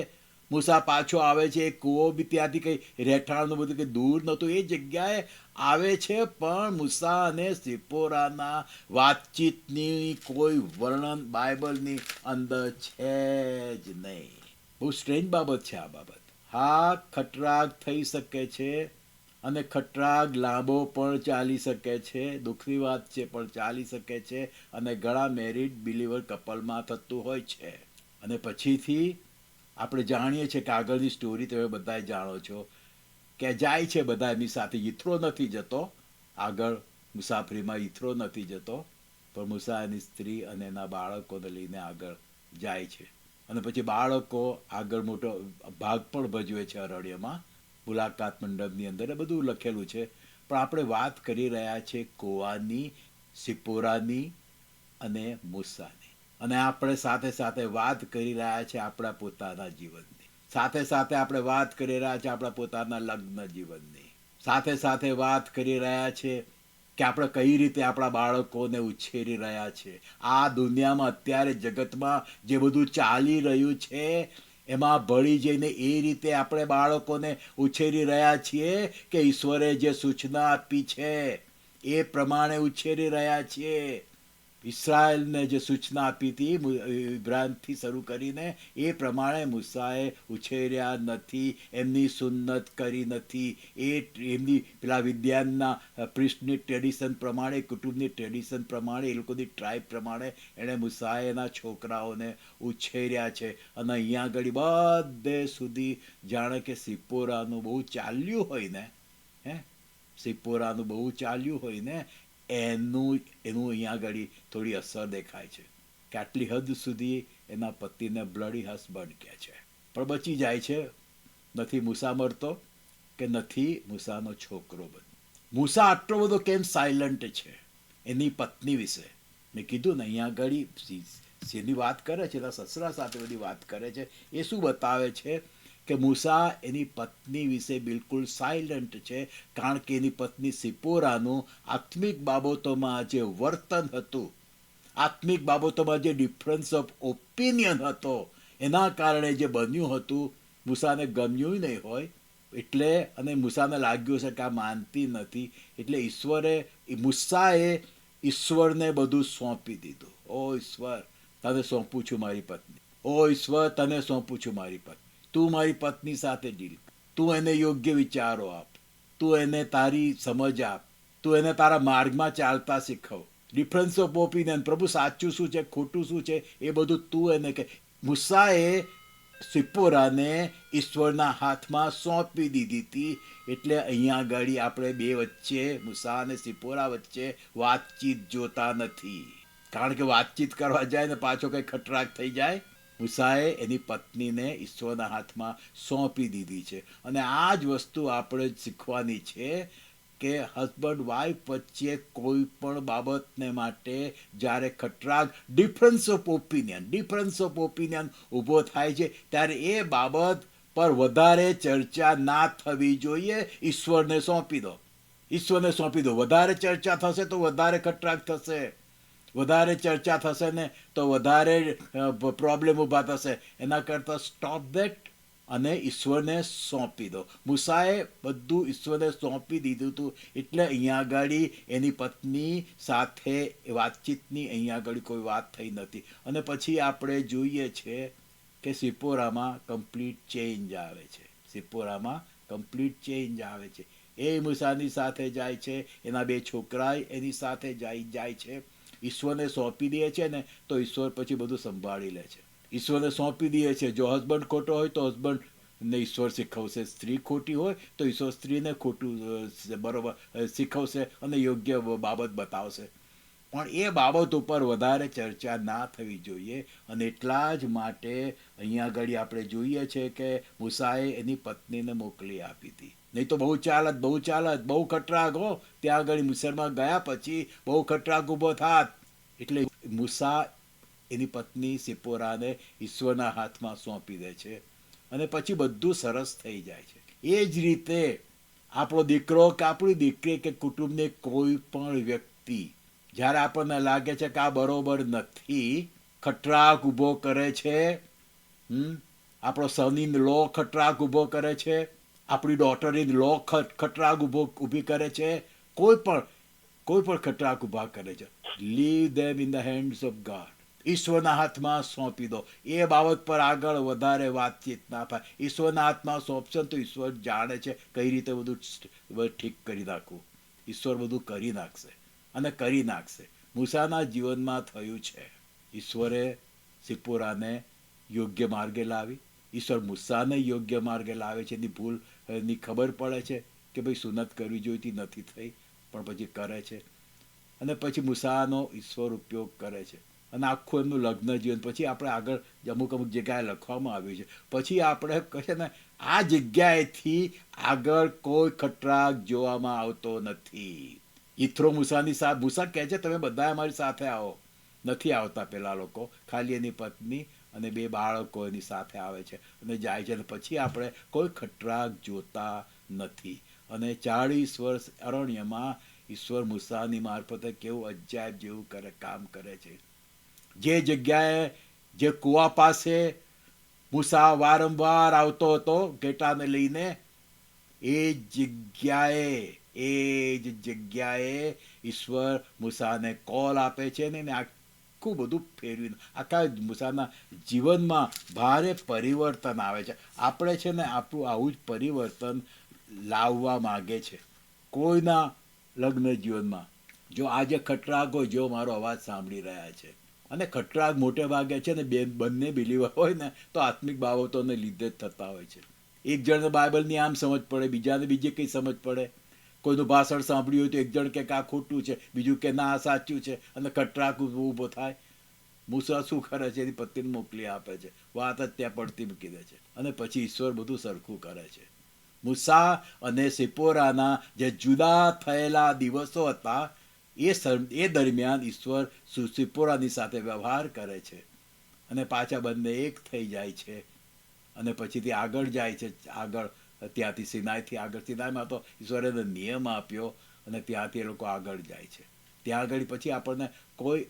મૂસા પાછો આવે છે. એ કૂવો બી ત્યાંથી કંઈ રહેઠાણનું બધું કંઈ દૂર નહોતું, એ જગ્યાએ આવે છે. પણ મૂસા અને સિપ્પોરાના વાતચીતની કોઈ વર્ણન બાઇબલની અંદર છે જ નહીં. બહુ સ્ટ્રેન્જ બાબત છે આ બાબત. હા, ખટરાગ થઈ શકે છે અને ખટરાગ લાંબો પણ ચાલી શકે છે. દુઃખની વાત છે પણ ચાલી શકે છે. અને ઘણા મેરિડ બિલીવર કપલમાં થતું હોય છે. અને પછીથી આપણે જાણીએ છીએ કે આગળની સ્ટોરી તમે બધા જાણો છો કે જાય છે બધા એમની સાથે. યિથ્રો નથી જતો આગળ, મુસાફરીમાં યિથ્રો નથી જતો, પણ મૂસા એની સ્ત્રી અને એના બાળકોને લઈને આગળ જાય છે. અને પછી બાળકો આગળ મોટો ભાગ પણ ભજવે છે અરણ્યમાં, મુલાકાત મંડપની અંદર. એ બધું લખેલું છે. પણ આપણે વાત કરી રહ્યા છીએ કોવાની, સિપ્પોરાની અને મૂસાની. અને આપણે સાથે સાથે વાત કરી રહ્યા છીએ આપણા પોતાના જીવનની. સાથે સાથે આપણે વાત કરી રહ્યા છીએ આપણા પોતાના લગ્ન જીવનની. સાથે સાથે વાત કરી રહ્યા છીએ કે આપણે કઈ રીતે આપણા બાળકોને ઉછેરી રહ્યા છે. આ દુનિયામાં અત્યારે જગતમાં જે બધું ચાલી રહ્યું છે એમાં ભળી જઈને એ રીતે આપણે બાળકોને ઉછેરી રહ્યા છીએ કે ઈશ્વરે જે સૂચના આપી છે એ પ્રમાણે ઉછેરી રહ્યા છીએ. ઇસરાયેલને જે સૂચના આપી હતી ઇબ્રાહીમથી શરૂ કરીને એ પ્રમાણે મૂસાએ ઉછેર્યા નથી. એમની સુન્નત કરી નથી. એ એમની પેલા વિદ્યાનના પ્રિસ્ટની ટ્રેડિશન પ્રમાણે, કુટુંબની ટ્રેડિશન પ્રમાણે, એ લોકોની ટ્રાઇબ પ્રમાણે એણે મૂસાએ એના છોકરાઓને ઉછેર્યા છે. અને અહીંયા આગળ બધે સુધી જાણે કે સિપ્પોરાનું બહુ ચાલ્યું હોય ને, સિપ્પોરાનું બહુ ચાલ્યું હોય ને એનું અહીંયા આગળ થોડી અસર દેખાય છે કે આટલી હદ સુધી એના પતિને બ્લડી હસબન્ડ કહે છે, પણ બચી જાય છે. નથી મૂસા મરતો કે નથી મૂસાનો છોકરો બને. મૂસા આટલો બધો કેમ સાયલન્ટ છે એની પત્ની વિશે? મેં કીધું ને અહીંયા આગળ જેની વાત કરે છે એના સસરા સાથે બધી વાત કરે છે. એ શું બતાવે છે કે મૂસા એની પત્ની વિશે બિલકુલ સાયલન્ટ છે, કારણ કે એની પત્ની સિપ્પોરાનું આત્મિક બાબતોમાં જે વર્તન હતું, આત્મિક બાબતોમાં જે ડિફરન્સ ઓફ ઓપિનિયન હતો, એના કારણે જે બન્યું હતું મૂસાને ગમ્યું નહીં હોય એટલે, અને મૂસાને લાગ્યું છે કે આ માનતી નથી, એટલે મૂસાએ ઈશ્વરને બધું સોંપી દીધું. ઓ ઈશ્વર, તને સોંપું છું મારી પત્ની. ઓ ઈશ્વર, તને સોંપું છું મારી પત્ની. તું મારી પત્ની સાથે ડીલ. તું એને યોગ્ય વિચારો આપ, તું એને તારી સમજ આપ, તું એને તારા માર્ગમાં ચાલતા શીખવ. ડિફરન્સ ઓફ ઓપિનિયન, પ્રભુ સાચું શું છે ખોટું શું છે એ બધું તું એને કહે. મૂસાએ સિપ્પોરાને ઈશ્વરના હાથમાં સોંપી દીધી હતી. એટલે અહીંયા આગળ આપણે બે વચ્ચે, મૂસા અને સિપ્પોરા વચ્ચે વાતચીત જોતા નથી. કારણ કે વાતચીત કરવા જાય ને પાછો કંઈ ખટરાક થઈ જાય. મૂસાએ એની પત્નીને ઈશ્વરના હાથમાં સોંપી દીધી છે. અને આ જ વસ્તુ આપણે શીખવાની છે કે હસબન્ડ વાઈફ વચ્ચે કોઈ પણ બાબતને માટે જ્યારે ખટરાગ, ડિફરન્સ ઓફ ઓપિનિયન ઊભો થાય છે ત્યારે એ બાબત પર વધારે ચર્ચા ના થવી જોઈએ. ઈશ્વરને સોંપી દો, ઈશ્વરને સોંપી દો. વધારે ચર્ચા થશે તો વધારે ખટરાગ થશે, વધારે ચર્ચા થશે ને તો વધારે પ્રોબ્લેમ ઊભા થશે. એના કરતાં સ્ટોપ ધેટ અને ઈશ્વરને સોંપી દો. મૂસાએ બધું ઈશ્વરને સોંપી દીધું હતું. એટલે અહીંયા આગળ એની પત્ની સાથે વાતચીતની અહીંયા આગળ કોઈ વાત થઈ નથી. અને પછી આપણે જોઈએ છે કે સિપ્પોરામાં કમ્પ્લીટ ચેન્જ આવે છે. સિપ્પોરામાં કમ્પ્લીટ ચેન્જ આવે છે. એ મૂસાની સાથે જાય છે, એના બે છોકરાય એની સાથે જાય છે. ઈશ્વરને સોંપી દે છે ને તો ઈશ્વર પછી બધું સંભાળી લે છે. ઈશ્વરને સોંપી દે છે. જો હસબન્ડ ખોટો હોય તો હસબન્ડને ઈશ્વર શીખવશે, સ્ત્રી ખોટી હોય તો ઈશ્વર સ્ત્રીને ખોટું બરોબર શીખવશે અને યોગ્ય બાબત બતાવશે. પણ એ બાબત ઉપર વધારે ચર્ચા ના થવી જોઈએ. અને એટલા જ માટે અહીંયા આગળ આપણે જોઈએ છે કે મૂસાએ એની પત્નીને મોકલી આપી હતી. નહીં તો બહુ ચાલત, બહુ ખટરાગ હો. ત્યાં આગળ મિસરમાં ગયા પછી બહુ ખટરાગ ઊભો થાત. એટલે મૂસા એની પત્ની સિપ્પોરાને ઈશ્વરના હાથમાં સોંપી દે છે અને પછી બધું સરસ થઈ જાય છે. એ જ રીતે આપણો દીકરો કે આપણી દીકરી કે કુટુંબની કોઈ પણ વ્યક્તિ જ્યારે આપણને લાગે છે કે આ બરોબર નથી, ખટરાગ ઊભો કરે છે, આપણો સન ઇન લો ખટરાગ ઊભો કરે છે, આપણી ડોટર ઇન લો ખટરાગ ઊભી કરે છે, કોઈ પણ ખટરાગ ઊભા કરે છે, leave them in the hands of God. ઈશ્વરના હાથમાં સોંપી દો. એ બાબત પર આગળ વધારે વાતચીત ના થાય. ઈશ્વરના હાથમાં સોંપશે તો ઈશ્વર જાણે છે કઈ રીતે બધું ઠીક કરી નાખવું. ઈશ્વર બધું કરી નાખશે અને કરી નાખશે. મૂસાના જીવનમાં થયું છે. ઈશ્વરે સિપ્પોરાને યોગ્ય માર્ગે લાવી, ઈશ્વર મૂસાને યોગ્ય માર્ગે લાવે છે. એની ભૂલની ખબર પડે છે કે ભાઈ સુનત કરવી જોઈતી નથી થઈ, પણ પછી કરે છે. અને પછી મૂસાનો ઈશ્વર ઉપયોગ કરે છે અને આખું એમનું લગ્ન જીવન. પછી આપણે આગળ અમુક જગ્યાએ લખવામાં આવ્યું છે. પછી આપણે કહે ને આ જગ્યાએથી આગળ કોઈ ખટરાગ જોવામાં આવતો નથી. ઈથરો મૂસાની સાથે, મૂસા કહે છે તમે બધા અમારી સાથે આવો. નથી આવતા પેલા લોકો, ખાલી એની પત્ની અને બે બાળકો એની સાથે આવે છે અને જાય છે. અને પછી આપણે કોઈ ખટરાગ જોતા નથી. અને 40 વર્ષ અરણ્યમાં ઈશ્વર મૂસાની મારફતે કેવું અજાયબ જેવું કામ કરે છે. જે જગ્યાએ, જે કૂવા પાસે મૂસા વારંવાર આવતો હતો ઘેટાને લઈને, એ જ જગ્યાએ ઈશ્વર મૂસાને કોલ આપે છે ને આખું બધું ફેરવીને આખા મૂસાના જીવનમાં ભારે પરિવર્તન આવે છે. આપણે છે ને આપણું આવું જ પરિવર્તન લાવવા માગે છે કોઈના લગ્ન જીવનમાં. જો આજે ખટરાગ હોય, જો મારો અવાજ સાંભળી રહ્યા છે, અને ખટરાગ મોટે ભાગે છે ને બંને બિલીવર હોય ને તો આત્મિક બાબતોને લીધે જ થતા હોય છે. એક જણને બાઇબલની આમ સમજ પડે, બીજાને બીજી કંઈ સમજ પડે. કોઈનું ભાષણ સાંભળ્યું હોય તો એક જણ કે આ ખોટું છે, બીજું કે ના આ સાચું છે, અને ખટરાગ ઊભો થાય. મૂસા શું કરે છે, એની પત્નીને મોકલી આપે છે, વાત જ ત્યાં પડતી મૂકી દે છે અને પછી ઈશ્વર બધું સરખું કરે છે. મૂસા અને સિપ્પોરાના જે જુદા થયેલા દિવસો હતા એ દરમિયાન ઈશ્વર સિપ્પોરાની સાથે વ્યવહાર કરે છે અને પાછા બંને એક થઈ જાય છે. અને પછીથી આગળ જાય છે. આગળ ત્યાંથી સિનાઈથી આગળ, સિનાઈમાં તો ઈશ્વરે નિયમ આપ્યો અને ત્યાંથી એ લોકો આગળ જાય છે. ત્યાં આગળ પછી આપણને કોઈ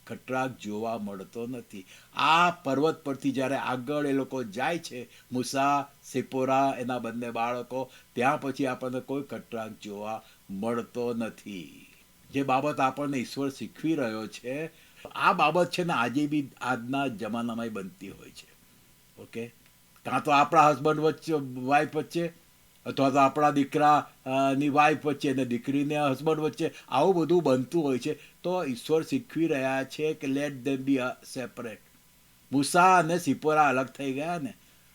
ખટરાગ જોવા મળતો નથી. આ પર્વત પરથી જ્યારે આગળ એ લોકો જાય છે, મૂસા, સિપ્પોરા, એના બંને બાળકો, ત્યાં પછી આપણને કોઈ ખટરાગ જોવા મળતો નથી. જે બાબત આપણને ઈશ્વર શીખવી રહ્યો છે, આ બાબત છે ને આજે બી આજના જમાનામાં બનતી હોય છે. ઓકે, કાં તો આપણા હસબન્ડ વચ્ચે, વાઈફ વચ્ચે, અથવા તો આપણા દીકરાની વાઈફ વચ્ચે ને દીકરીને હસબન્ડ વચ્ચે આવું બધું બનતું હોય છે, તો ઈશ્વર શીખવી રહ્યા છે કે લેટ ધેમ બી સેપરેટ. મૂસા અને સિપોરા અલગ થઈ ગયા ને,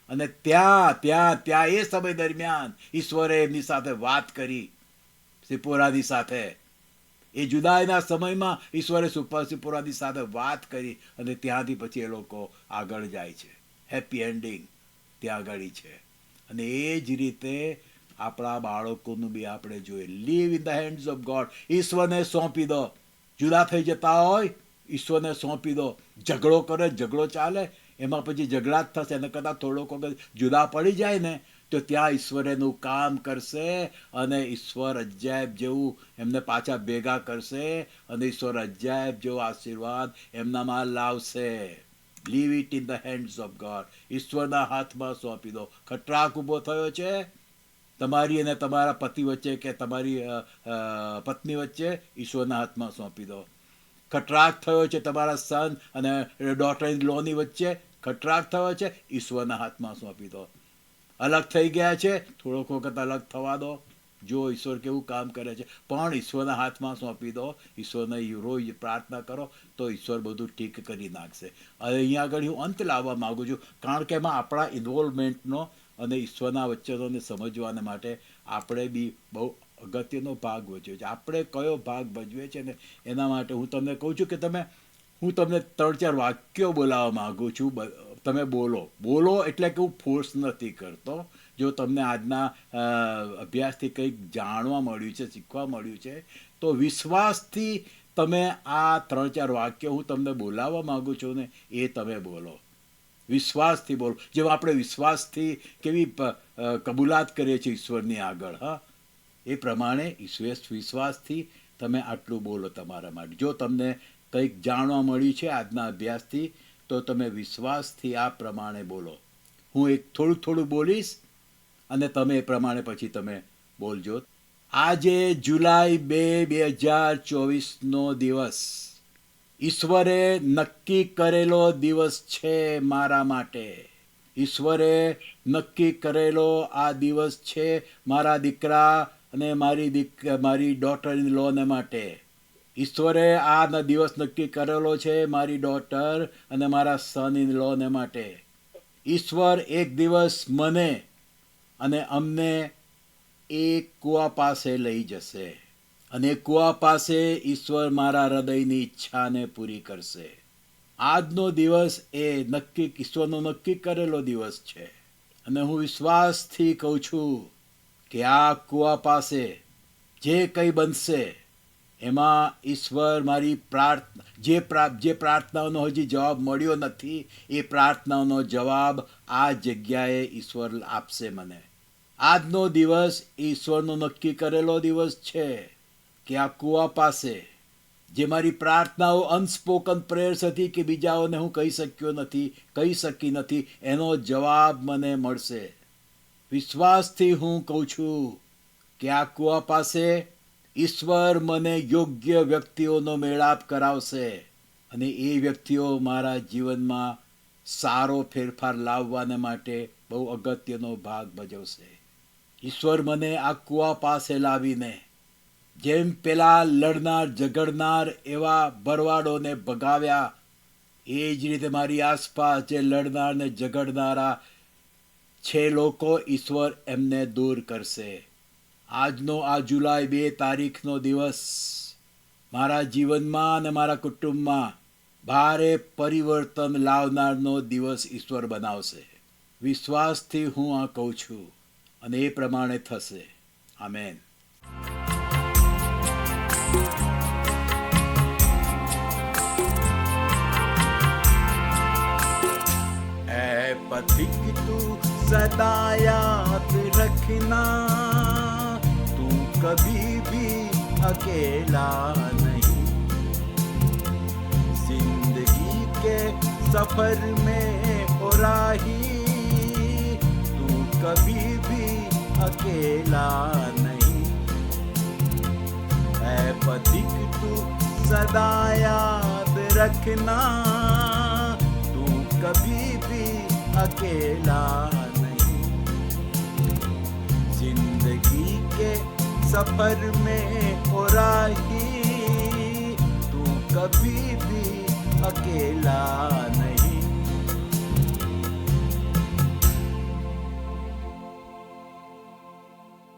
અને ત્યાં એ સમય દરમિયાન ઈશ્વરે એમની સાથે વાત કરી, સિપોરાની સાથે. એ જુદાઈના સમયમાં ઈશ્વરે સિપોરાની સાથે વાત કરી, અને ત્યાંથી પછી એ લોકો આગળ જાય છે. હેપી એન્ડિંગ ત્યાં આગળ છે. અને એ જ રીતે આપણા બાળકોનું બી આપણે જોઈએ. Live in the hands of God. ઈશ્વરને સોંપી દો. જુદા થઈ જતા હોય, ઈશ્વરને સોંપી દો. ઝઘડો કરે, ઝઘડો ચાલે, એમાં પછી ઝઘડા જ થશે. એના કરતાં થોડોક વખત જુદા પડી જાય ને, તો ત્યાં ઈશ્વર એનું કામ કરશે, અને ઈશ્વર અજાયબ જેવું એમને પાછા ભેગા કરશે, અને ઈશ્વર અજાયબ જેવો આશીર્વાદ એમનામાં લાવશે. Leave it in the hands of God. ઈશ્વરના હાથમાં સોંપી દો. ખટરાક ઊભો થયો છે તમારી અને તમારા પતિ વચ્ચે કે તમારી પત્ની વચ્ચે, ઈશ્વરના હાથમાં સોંપી દો. ખટરાક થયો છે તમારા સન અને ડોટર ઇન લોની વચ્ચે, ખટરાક થયો છે, ઈશ્વરના હાથમાં સોંપી દો. અલગ થઈ ગયા છે, થોડોક વખત અલગ થવા દો, જો ઈશ્વર કેવું કામ કરે છે, પણ ઈશ્વરના હાથમાં સોંપી દો. ઈશ્વરને રોજ પ્રાર્થના કરો તો ઈશ્વર બધું ઠીક કરી નાખશે. અહીંયા આગળ હું અંત લાવવા માગું છું, કારણ કે એમાં આપણા ઇન્વોલ્વમેન્ટનો અને ઈશ્વરના વચનોને સમજવાને માટે આપણે બી બહુ અગત્યનો ભાગ ભજવ્યો છે. આપણે કયો ભાગ ભજવે છે ને, એના માટે હું તમને કહું છું કે હું તમને 3-4 વાક્યો બોલાવવા માગું છું. તમે બોલો એટલે કે હું ફોર્સ નથી કરતો. જો તમને આજના અભ્યાસથી કંઈક જાણવા મળ્યું છે, શીખવા મળ્યું છે, તો વિશ્વાસથી તમે આ 3-4 વાક્ય હું તમને બોલાવવા માગું છું ને, એ તમે બોલો. વિશ્વાસથી બોલો. જેમ આપણે વિશ્વાસથી કેવી કબૂલાત કરીએ છીએ ઈશ્વરની આગળ, હા, એ પ્રમાણે વિશ્વાસથી તમે આટલું બોલો તમારા માટે. જો તમને કંઈક જાણવા મળ્યું છે આજના અભ્યાસથી, તો તમે વિશ્વાસથી આ પ્રમાણે બોલો. હું એક થોડું બોલીશ અને તમે એ પ્રમાણે પછી તમે બોલજો. આજે જુલાઈ 2, 2024નો દિવસ ઈશ્વરે નક્કી કરેલો દિવસ છે મારા માટે. ઈશ્વરે નક્કી કરેલો આ દિવસ છે મારા દીકરા અને મારી ડોટર ઇન લોને માટે. ઈશ્વરે આ દિવસ નક્કી કરેલો છે મારી ડોટર અને મારા સન ઇન લોને માટે. ઈશ્વર એક દિવસ મને અને અમને એક કૂવા પાસે લઈ જશે, અને કૂવા પાસે ઈશ્વર મારા હૃદયની ઈચ્છાને પૂરી કરશે. આજનો દિવસ એ ઈશ્વરનો નક્કી કરેલો દિવસ છે, અને હું વિશ્વાસથી કહું છું કે આ કૂવા પાસે જે કંઈ બનશે એમાં ઈશ્વર મારી જે પ્રાર્થનાઓનો હજી જવાબ મળ્યો નથી, એ પ્રાર્થનાઓનો જવાબ આ જગ્યાએ ઈશ્વર આપશે મને. આજનો દિવસ ઈશ્વરનો નક્કી કરેલો દિવસ છે કે આ કૂવા પાસે જે મારી પ્રાર્થનાઓ અનસ્પોકન પ્રેયર્સ હતી કે બીજાઓને હું કહી શકી નથી, એનો જવાબ મને મળશે. વિશ્વાસથી હું કહું છું કે આ કૂવા પાસે ઈશ્વર મને યોગ્ય વ્યક્તિઓનો મેળાપ કરાવશે, અને એ વ્યક્તિઓ મારા જીવનમાં સારો ફેરફાર લાવવાને માટે બહુ અગત્યનો ભાગ ભજવશે. ઈશ્વર મને આ કૂવા પાસે લાવીને જેમ પેલા લડનાર ઝઘડનાર એવા ભરવાડોને ભગાવ્યા, એ જ રીતે મારી આસપાસ જે લડનાર ને ઝઘડનારા છે લોકો, ઈશ્વર એમને દૂર કરશે. આજનો આ જુલાઈ 2 તારીખનો દિવસ મારા જીવનમાં અને મારા કુટુંબમાં ભારે પરિવર્તન લાવનારનો દિવસ ઈશ્વર બનાવશે. વિશ્વાસથી હું આ કહું છું, અને એ પ્રમાણે થશે. આમેન. ऐ पथिक तू सदा याद रखना, तू कभी भी अकेला नहीं. जिंदगी के सफर में ओ राही, तू कभी भी अकेला नहीं. ऐ पथिक तू सदा याद रखना, तू कभी भी अकेला नहीं. सफर में ओ राही, तू कभी भी अकेला नहीं।